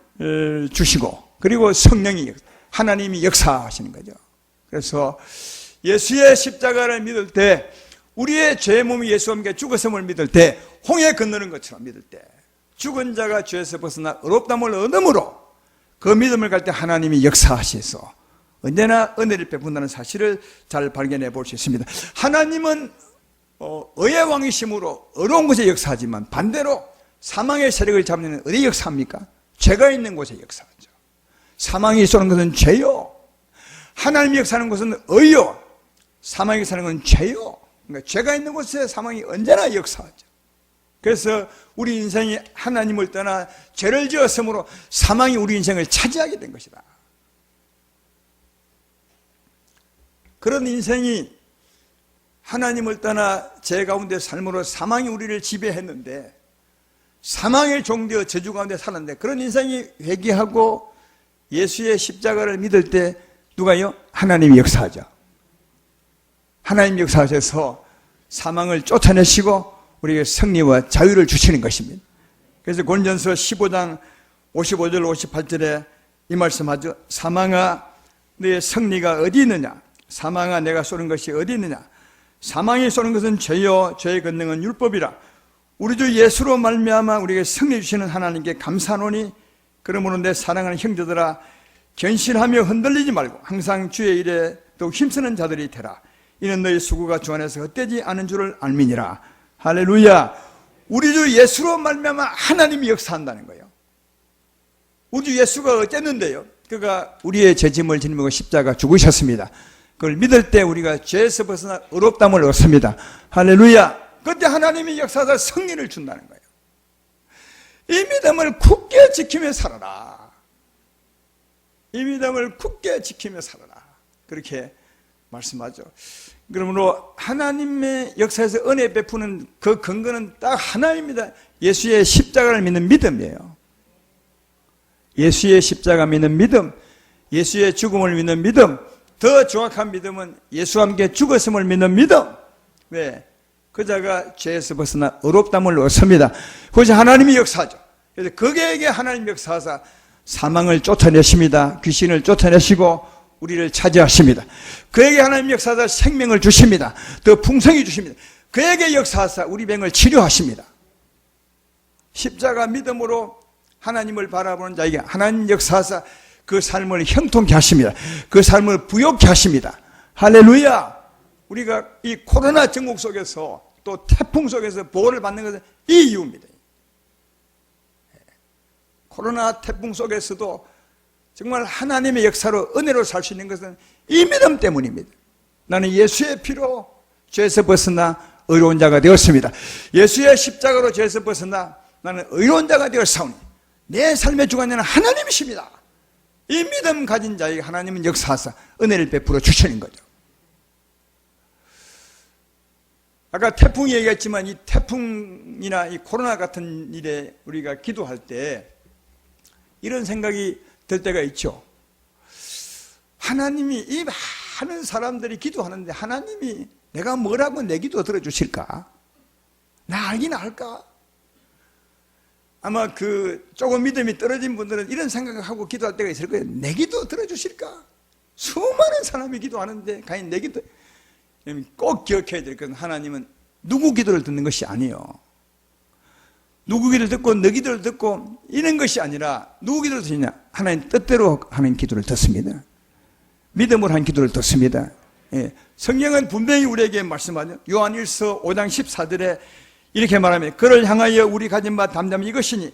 [SPEAKER 1] 주시고 그리고 성령이, 하나님이 역사하시는 거죠. 그래서 예수의 십자가를 믿을 때, 우리의 죄의 몸이 예수와 함께 죽었음을 믿을 때, 홍해 건너는 것처럼 믿을 때 죽은 자가 죄에서 벗어나 의롭다함을 얻음으로 그 믿음을 갈 때 하나님이 역사하셔서 언제나 은혜를 베푼다는 사실을 잘 발견해 볼 수 있습니다. 하나님은 의의 왕이심으로 어려운 곳에 역사하지만 반대로 사망의 세력을 잡는 어디에 역사합니까? 죄가 있는 곳에 역사하죠. 사망이 쏘는 것은 죄요. 하나님이 역사하는 것은 의요. 사망이 역사하는 것은 죄요. 그러니까 죄가 있는 곳에 사망이 언제나 역사하죠. 그래서 우리 인생이 하나님을 떠나 죄를 지었으므로 사망이 우리 인생을 차지하게 된 것이다. 그런 인생이 하나님을 떠나 죄 가운데 삶으로 사망이 우리를 지배했는데 사망의 종되어 저주 가운데 살았는데 그런 인생이 회개하고 예수의 십자가를 믿을 때 누가요? 하나님이 역사하죠. 하나님 역사하셔서 사망을 쫓아내시고 우리에게 승리와 자유를 주시는 것입니다. 그래서 고린도전서 15장 55절 58절에 이 말씀하죠. 사망아 너의 승리가 어디 있느냐? 사망아 내가 쏘는 것이 어디 있느냐? 사망이 쏘는 것은 죄요 죄의 권능은 율법이라. 우리 주 예수로 말미암아 우리에게 승리 주시는 하나님께 감사하노니 그러므로 내 사랑하는 형제들아 견실하며 흔들리지 말고 항상 주의 일에 더욱 힘쓰는 자들이 되라. 이는 너희 수고가 주 안에서 헛되지 않은 줄을 알미니라. 할렐루야. 우리 주 예수로 말미암아 하나님이 역사한다는 거예요. 우리 주 예수가 어쨌는데요? 그가 우리의 죄짐을 짊어지고 십자가 죽으셨습니다. 그걸 믿을 때 우리가 죄에서 벗어나 의롭다함을 얻습니다. 할렐루야. 그때 하나님이 역사하사 승리를 준다는 거예요. 이 믿음을 굳게 지키며 살아라. 이 믿음을 굳게 지키며 살아라. 그렇게 말씀하죠. 그러므로 하나님의 역사에서 은혜 베푸는 그 근거는 딱 하나입니다. 예수의 십자가를 믿는 믿음이에요. 예수의 십자가 믿는 믿음, 예수의 죽음을 믿는 믿음, 더 정확한 믿음은 예수와 함께 죽었음을 믿는 믿음. 왜? 그 자가 죄에서 벗어나 의롭다함을 얻습니다. 그것이 하나님이 역사하죠. 그래서 그에게 하나님 역사하사 사망을 쫓아내십니다. 귀신을 쫓아내시고 우리를 차지하십니다. 그에게 하나님 역사하사 생명을 주십니다. 더 풍성히 주십니다. 그에게 역사하사 우리 병을 치료하십니다. 십자가 믿음으로 하나님을 바라보는 자에게 하나님 역사하사 그 삶을 형통케 하십니다. 그 삶을 부욕케 하십니다. 할렐루야. 우리가 이 코로나 전국 속에서 또 태풍 속에서 보호를 받는 것은 이 이유입니다. 코로나 태풍 속에서도 정말 하나님의 역사로 은혜로 살 수 있는 것은 이 믿음 때문입니다. 나는 예수의 피로 죄에서 벗어나 의로운 자가 되었습니다. 예수의 십자가로 죄에서 벗어나 나는 의로운 자가 되었사오니 내 삶의 주관자는 하나님이십니다. 이 믿음 가진 자에게 하나님은 역사하사 은혜를 베풀어 주시는 거죠. 아까 태풍 얘기했지만 이 태풍이나 이 코로나 같은 일에 우리가 기도할 때 이런 생각이 들 때가 있죠. 하나님이 이 많은 사람들이 기도하는데 하나님이 내가 뭐라고 내 기도 들어주실까? 나 알긴 알까? 아마 그 조금 믿음이 떨어진 분들은 이런 생각을 하고 기도할 때가 있을 거예요. 내 기도 들어주실까? 수많은 사람이 기도하는데 과연 내 기도 꼭 기억해야 될 것은 하나님은 누구 기도를 듣는 것이 아니에요. 누구 기도를 듣고 너 기도를 듣고 이런 것이 아니라 누구 기도를 듣느냐? 하나님 뜻대로 하는 기도를 듣습니다. 믿음으로 한 기도를 듣습니다. 예. 성경은 분명히 우리에게 말씀하죠. 요한 1서 5장 14절에 이렇게 말하면 그를 향하여 우리 가진 바 담담이 이것이니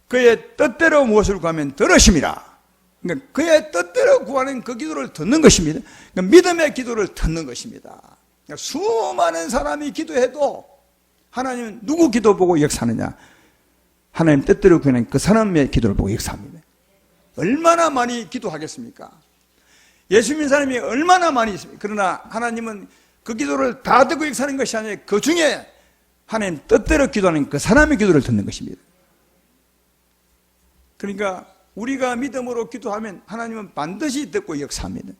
[SPEAKER 1] 그의 뜻대로 무엇을 구하면 들으심이라. 그러니까 그의 뜻대로 구하는 그 기도를 듣는 것입니다. 그러니까 믿음의 기도를 듣는 것입니다. 그러니까 수많은 사람이 기도해도 하나님은 누구 기도 보고 역사하느냐? 하나님 뜻대로 구하는 그 사람의 기도를 보고 역사합니다. 얼마나 많이 기도하겠습니까? 예수 믿는 사람이 얼마나 많이 있습니까? 그러나 하나님은 그 기도를 다 듣고 역사하는 것이 아니라 그 중에 하나님 뜻대로 기도하는 그 사람의 기도를 듣는 것입니다. 그러니까 우리가 믿음으로 기도하면 하나님은 반드시 듣고 역사합니다.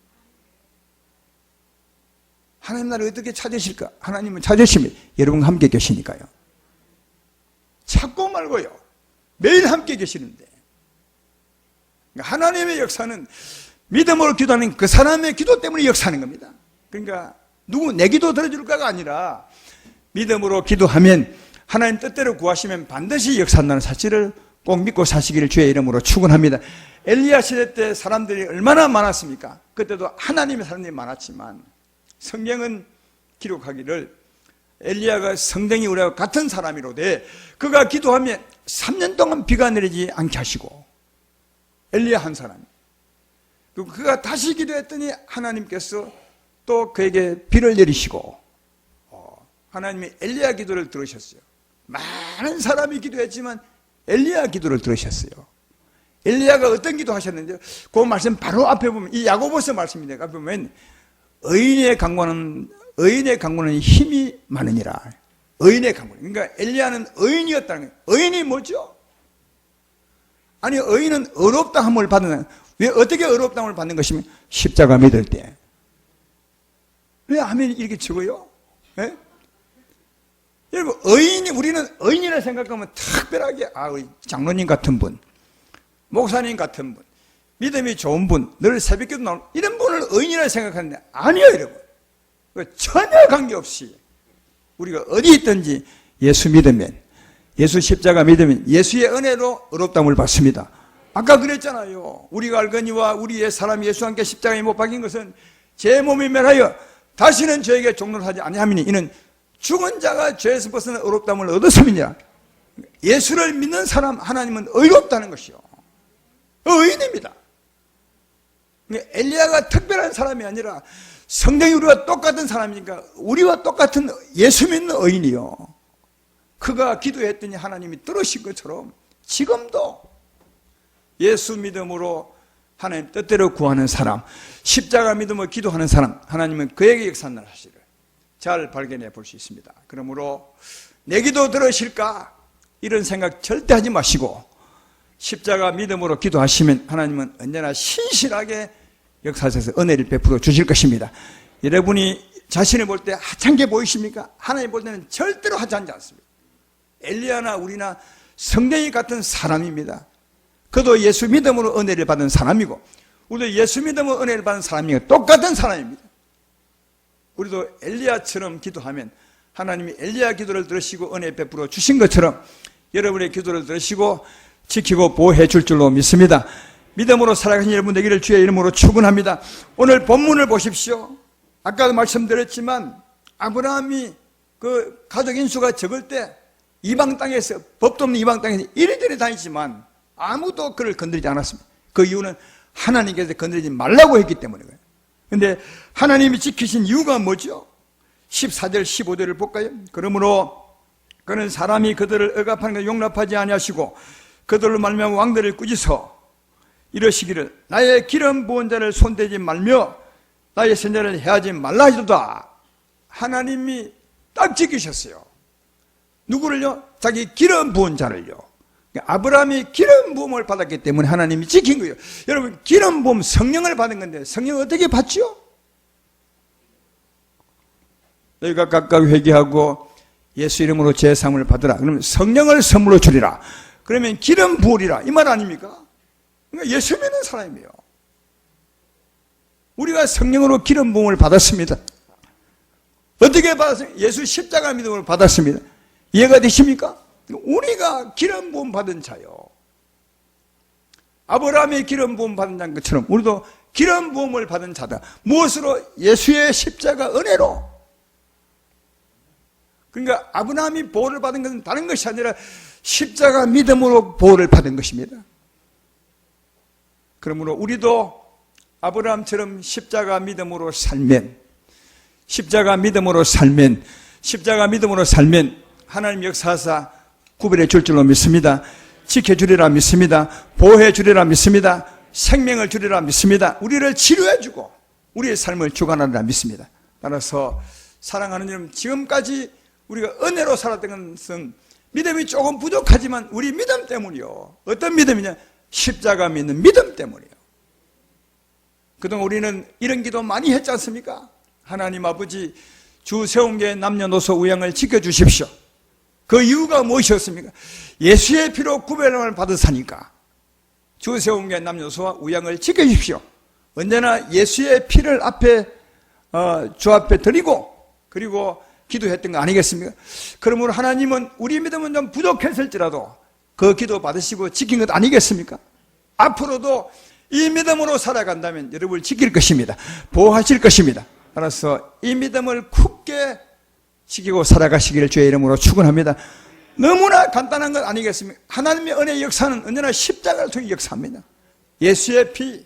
[SPEAKER 1] 하나님 나를 어떻게 찾으실까? 하나님은 찾으십니다. 여러분과 함께 계시니까요. 찾고 말고요. 매일 함께 계시는데. 그러니까 하나님의 역사는 믿음으로 기도하는 그 사람의 기도 때문에 역사하는 겁니다. 그러니까 누구 내 기도 들어줄까가 아니라 믿음으로 기도하면 하나님 뜻대로 구하시면 반드시 역사한다는 사실을 꼭 믿고 사시기를 주의 이름으로 축원합니다. 엘리야 시대 때 사람들이 얼마나 많았습니까? 그때도 하나님의 사람들이 많았지만 성경은 기록하기를 엘리야가 성령이 우리와 같은 사람이로되 그가 기도하면 3년 동안 비가 내리지 않게 하시고, 엘리야 한 사람, 그리고 그가 다시 기도했더니 하나님께서 또 그에게 비를 내리시고, 하나님이 엘리야 기도를 들으셨어요. 많은 사람이 기도했지만 엘리야 기도를 들으셨어요. 엘리야가 어떤 기도 하셨는지 그 말씀 바로 앞에 보면, 이 야고보서 말씀인데 앞에 보면 의인의 강구는 힘이 많으니라. 의인의 강구. 그러니까 엘리야는 의인이었다는 거예요. 의인이 뭐죠? 아니, 의인은 의롭다함을 받는, 왜 어떻게 의롭다함을 받는 것이면 십자가 믿을 때. 왜 아멘이 이렇게 적어요? 네? 여러분, 우리는 의인이라 생각하면 특별하게, 장로님 같은 분, 목사님 같은 분, 믿음이 좋은 분, 늘 새벽기도 나오는 이런 분을 의인이라 생각하는데 아니에요, 여러분. 전혀 관계없이 우리가 어디 있든지 예수 믿으면, 예수 십자가 믿으면 예수의 은혜로 의롭다함을 받습니다. 아까 그랬잖아요. 우리가 알거니와 우리의 사람 예수와 함께 십자가에 못 박힌 것은 제 몸이 멸하여 다시는 저에게 종로를 하지 아니하미니 이는 죽은 자가 죄에서 벗어나 의롭다함을 얻었음이니라. 예수를 믿는 사람, 하나님은 의롭다는 것이요, 의인입니다. 엘리야가 특별한 사람이 아니라 성령이 우리와 똑같은 사람이니까 우리와 똑같은 예수 믿는 의인이요, 그가 기도했더니 하나님이 들으신 것처럼 지금도 예수 믿음으로 하나님 뜻대로 구하는 사람, 십자가 믿음으로 기도하는 사람, 하나님은 그에게 역사하는 사실을 잘 발견해 볼 수 있습니다. 그러므로 내 기도 들으실까? 이런 생각 절대 하지 마시고 십자가 믿음으로 기도하시면 하나님은 언제나 신실하게 역사하셔서 은혜를 베풀어 주실 것입니다. 여러분이 자신을 볼 때 하찮게 보이십니까? 하나님 볼 때는 절대로 하찮지 않습니다. 엘리야나 우리나 성령이 같은 사람입니다. 그도 예수 믿음으로 은혜를 받은 사람이고 우리도 예수 믿음으로 은혜를 받은 사람이고 똑같은 사람입니다. 우리도 엘리야처럼 기도하면 하나님이 엘리야 기도를 들으시고 은혜 베풀어 주신 것처럼 여러분의 기도를 들으시고 지키고 보호해 줄 줄로 믿습니다. 믿음으로 살아가신 여러분 되기를 주의 이름으로 축원합니다. 오늘 본문을 보십시오. 아까도 말씀드렸지만 아브라함이 그 가족 인수가 적을 때 이방 땅에서, 법도 없는 이방 땅에서 이리저리 다니지만 아무도 그를 건드리지 않았습니다. 그 이유는 하나님께서 건드리지 말라고 했기 때문이에요. 그런데 하나님이 지키신 이유가 뭐죠? 14절 15절을 볼까요? 그러므로 그는 사람이 그들을 억압하는 것을 용납하지 아니하시고 그들로 말미암아 왕들을 꾸짖어 이러시기를 나의 기름 부은 자를 손대지 말며 나의 선자를 해하지 말라 하시도다. 하나님이 딱 지키셨어요. 누구를요? 자기 기름 부은 자를요. 아브라함이 기름 부음을 받았기 때문에 하나님이 지킨 거예요. 여러분, 기름 부음, 성령을 받은 건데 성령 어떻게 받죠? 너희가 각각 회개하고 예수 이름으로 제사함을 받으라. 그러면 성령을 선물로 주리라. 그러면 기름 부으리라. 이 말 아닙니까? 그러니까 예수 믿는 사람이에요. 우리가 성령으로 기름 부음을 받았습니다. 어떻게 받았어요? 예수 십자가 믿음을 받았습니다. 이해가 되십니까? 우리가 기름 부음 받은 자요. 아브라함이 기름 부음 받은 자인 것처럼 우리도 기름 부음을 받은 자다. 무엇으로? 예수의 십자가 은혜로. 그러니까 아브라함이 보호를 받은 것은 다른 것이 아니라 십자가 믿음으로 보호를 받은 것입니다. 그러므로 우리도 아브라함처럼 십자가 믿음으로 살면 하나님 역사하사 구별해 줄 줄로 믿습니다. 지켜주리라 믿습니다. 보호해 주리라 믿습니다. 생명을 주리라 믿습니다. 우리를 치료해 주고 우리의 삶을 주관하리라 믿습니다. 따라서 사랑하는 여러분, 지금까지 우리가 은혜로 살았던 것은 믿음이 조금 부족하지만 우리 믿음 때문이요. 어떤 믿음이냐? 십자가 믿는 믿음 때문이에요. 그동안 우리는 이런 기도 많이 했지 않습니까? 하나님 아버지, 주 세운교회 남녀노소 우양을 지켜주십시오. 그 이유가 무엇이었습니까? 예수의 피로 구별함을 받으사니까 주 세운교회 남녀노소와 우양을 지켜주십시오. 언제나 예수의 피를 주 앞에 드리고 그리고 기도했던 거 아니겠습니까? 그러므로 하나님은 우리 믿음은 좀 부족했을지라도 그 기도 받으시고 지킨 것 아니겠습니까? 앞으로도 이 믿음으로 살아간다면 여러분을 지킬 것입니다. 보호하실 것입니다. 따라서 이 믿음을 굳게 지키고 살아가시기를 주의 이름으로 축원합니다. 너무나 간단한 것 아니겠습니까? 하나님의 은혜의 역사는 언제나 십자가를 통해 역사합니다. 예수의 피,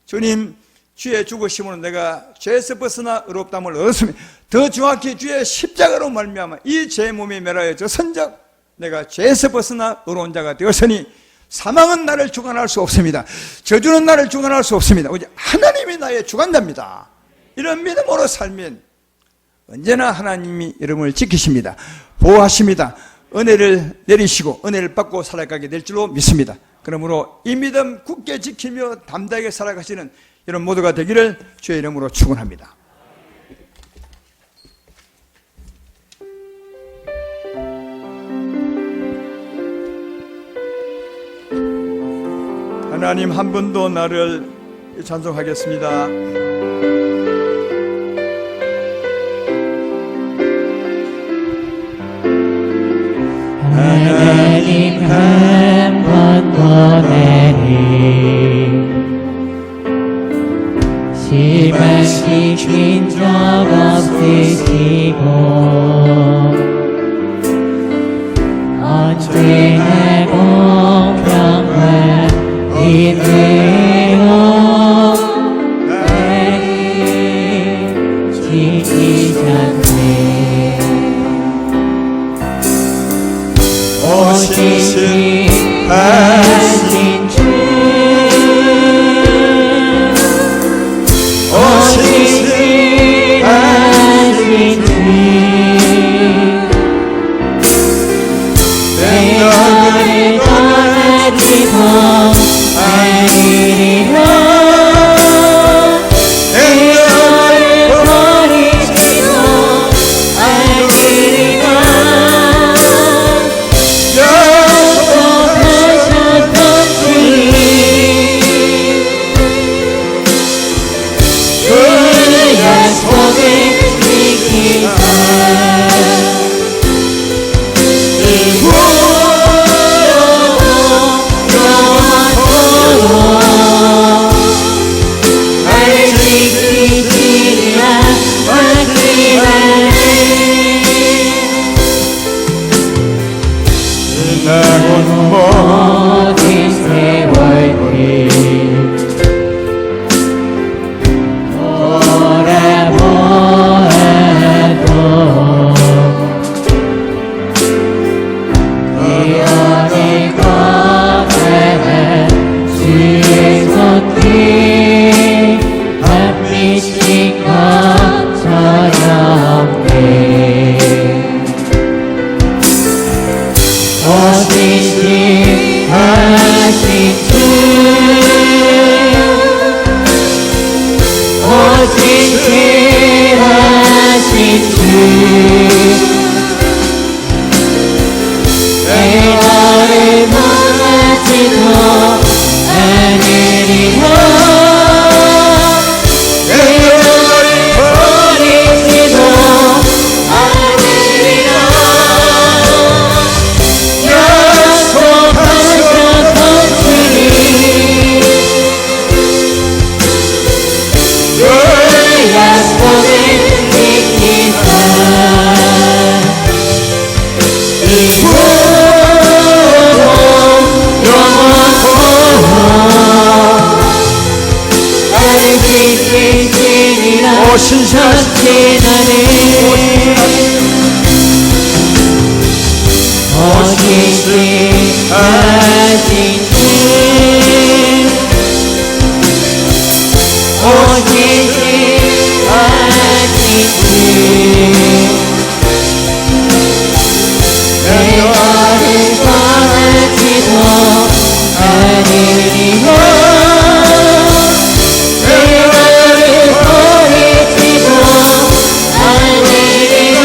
[SPEAKER 1] 주님 주의 죽으심으로 내가 죄에서 벗어나 의롭다함을 얻었습니다. 더 정확히 주의 십자가로 말미암아 이 제 몸이 멸하여져 선적 내가 죄에서 벗어나 의로운 자가 되었으니 사망은 나를 주관할 수 없습니다. 저주는 나를 주관할 수 없습니다. 오직 하나님이 나의 주관자입니다. 이런 믿음으로 살면 언제나 하나님이 여러분을 지키십니다. 보호하십니다. 은혜를 내리시고 은혜를 받고 살아가게 될 줄로 믿습니다. 그러므로 이 믿음 굳게 지키며 담대하게 살아가시는 여러분 모두가 되기를 주의 이름으로 축원합니다. 하나님 한 분도 나를 찬송하겠습니다.
[SPEAKER 2] 하나님 한 번도 내리 실망시킨 적 없으시고 언제나 공평한 인내로 나를 지키셨네. 오시지 하신 주 오시지 하신 주 내 너를 떠나지도 아니리라 내 너를 버리지도 아니리라 약속하셨던 주님 그 약속을 지키사 모든 세월들 돌아보아도 네 어릴 거룩한 주의 손길 햇빛인 것처럼 내 오시지 하신 주 오시지 하신 주 내 너를 떠나지도 않으리라 내 너를 버리지도 않으리라 약속하셨던 주님 그 약속을 지키사 이후로 영원토록 나를 지키시리라 오신하신 나를 오시지 하신 주 오시지 하신 주 내 너를 떠나지도 않으리라 내 너를 버리지도 않으리라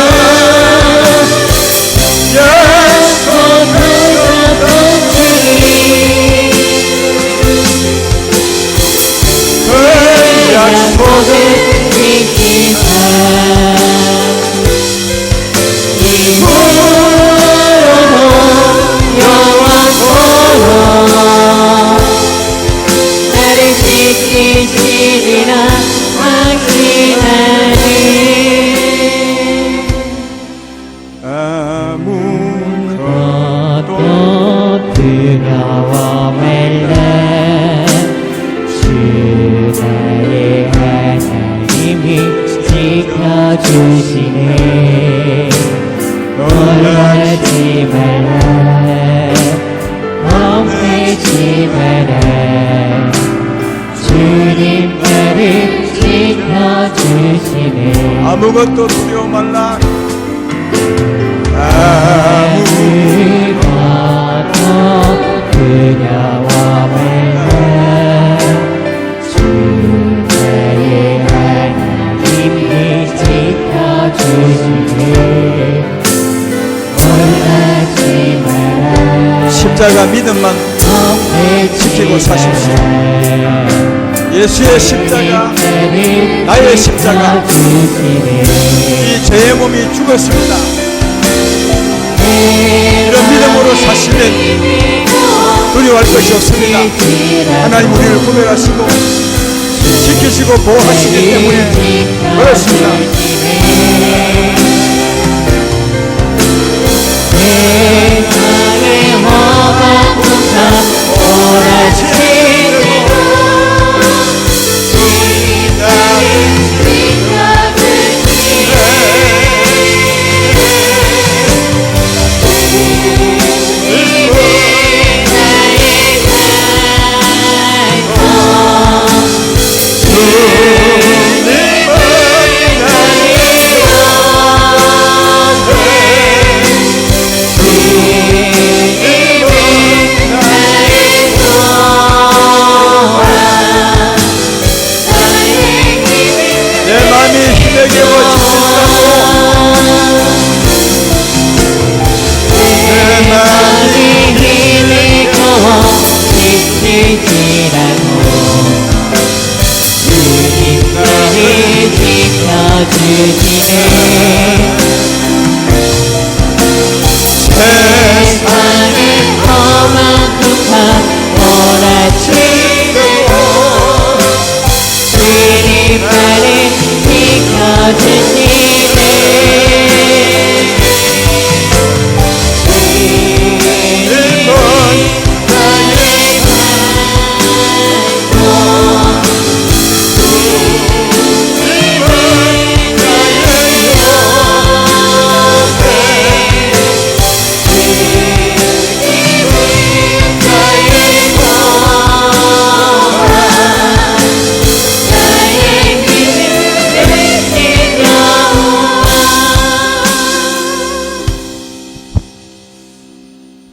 [SPEAKER 2] 약속하셨던 주님 지켜주시네 놀라지 마라 겁내지 마라 주님 나를 지켜주시네
[SPEAKER 1] 아무것도 두려워 말라.
[SPEAKER 2] 아무것도 두려워 말라 주 나의 하나님이 지켜주시네 놀라지 마라
[SPEAKER 1] 십자가 믿음만 지키고 사십시오. 예수의 십자가, 나의 십자가, 이 죄의 몸이 죽었습니다. 이런 믿음으로 사시면 두려워할 것이 없습니다. 하나님 우리를 구별하시고 지키시고 보호하시기 때문에 그렇습니다.
[SPEAKER 2] 세상의 험한 풍파 몰아치고 주님 나를
[SPEAKER 1] 내 마음이 힘에 겨워지신다고 내 마음이
[SPEAKER 2] 힘을 겨워 지치지라고 주님 나를 지켜주시네 세상의 험한 풍파 몰아치고 주님 나를 지켜주시네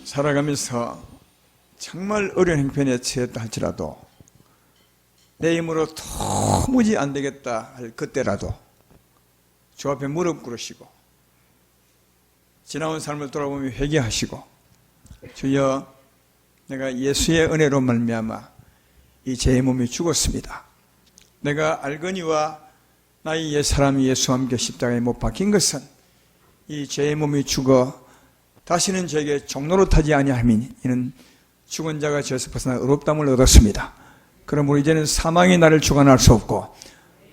[SPEAKER 1] 살아가면서 정말 어려운 형편에 처했다 할지라도 내 힘으로 도무지 안 되겠다 할 그때라도 주 앞에 무릎 꿇으시고 지나온 삶을 돌아보며 회개하시고 주여 내가 예수의 은혜로 말미암아 이 제 몸이 죽었습니다. 내가 알거니와 나의 옛사람이 예수와 함께 십자가에 못 박힌 것은 이 제 몸이 죽어 다시는 저에게 종로로 타지 아니하면 이는 죽은 자가 저에서 벗어나 의롭다함을 얻었습니다. 그러므로 이제는 사망이 나를 주관할 수 없고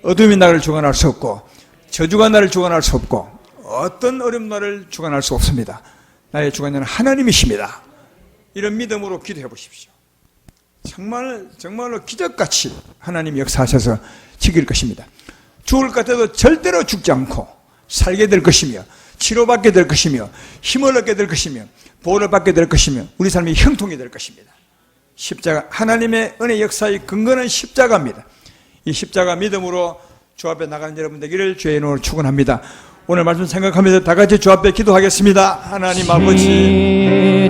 [SPEAKER 1] 어둠이 나를 주관할 수 없고 저주가 나를 주관할 수 없고 어떤 어려움 나를 주관할 수 없습니다. 나의 주관자는 하나님이십니다. 이런 믿음으로 기도해 보십시오. 정말로 기적같이 하나님이 역사하셔서 지킬 것입니다. 죽을 것 같아도 절대로 죽지 않고 살게 될 것이며 치료받게 될 것이며 힘을 얻게 될 것이며 보호를 받게 될 것이며 우리 삶이 형통이 될 것입니다. 십자가, 하나님의 은혜 역사의 근거는 십자가입니다. 이 십자가 믿음으로 주 앞에 나가는 여러분 되기를 주의 이름으로 축원합니다. 오늘 말씀 생각하면서 다 같이 주 앞에 기도하겠습니다. 하나님 아버지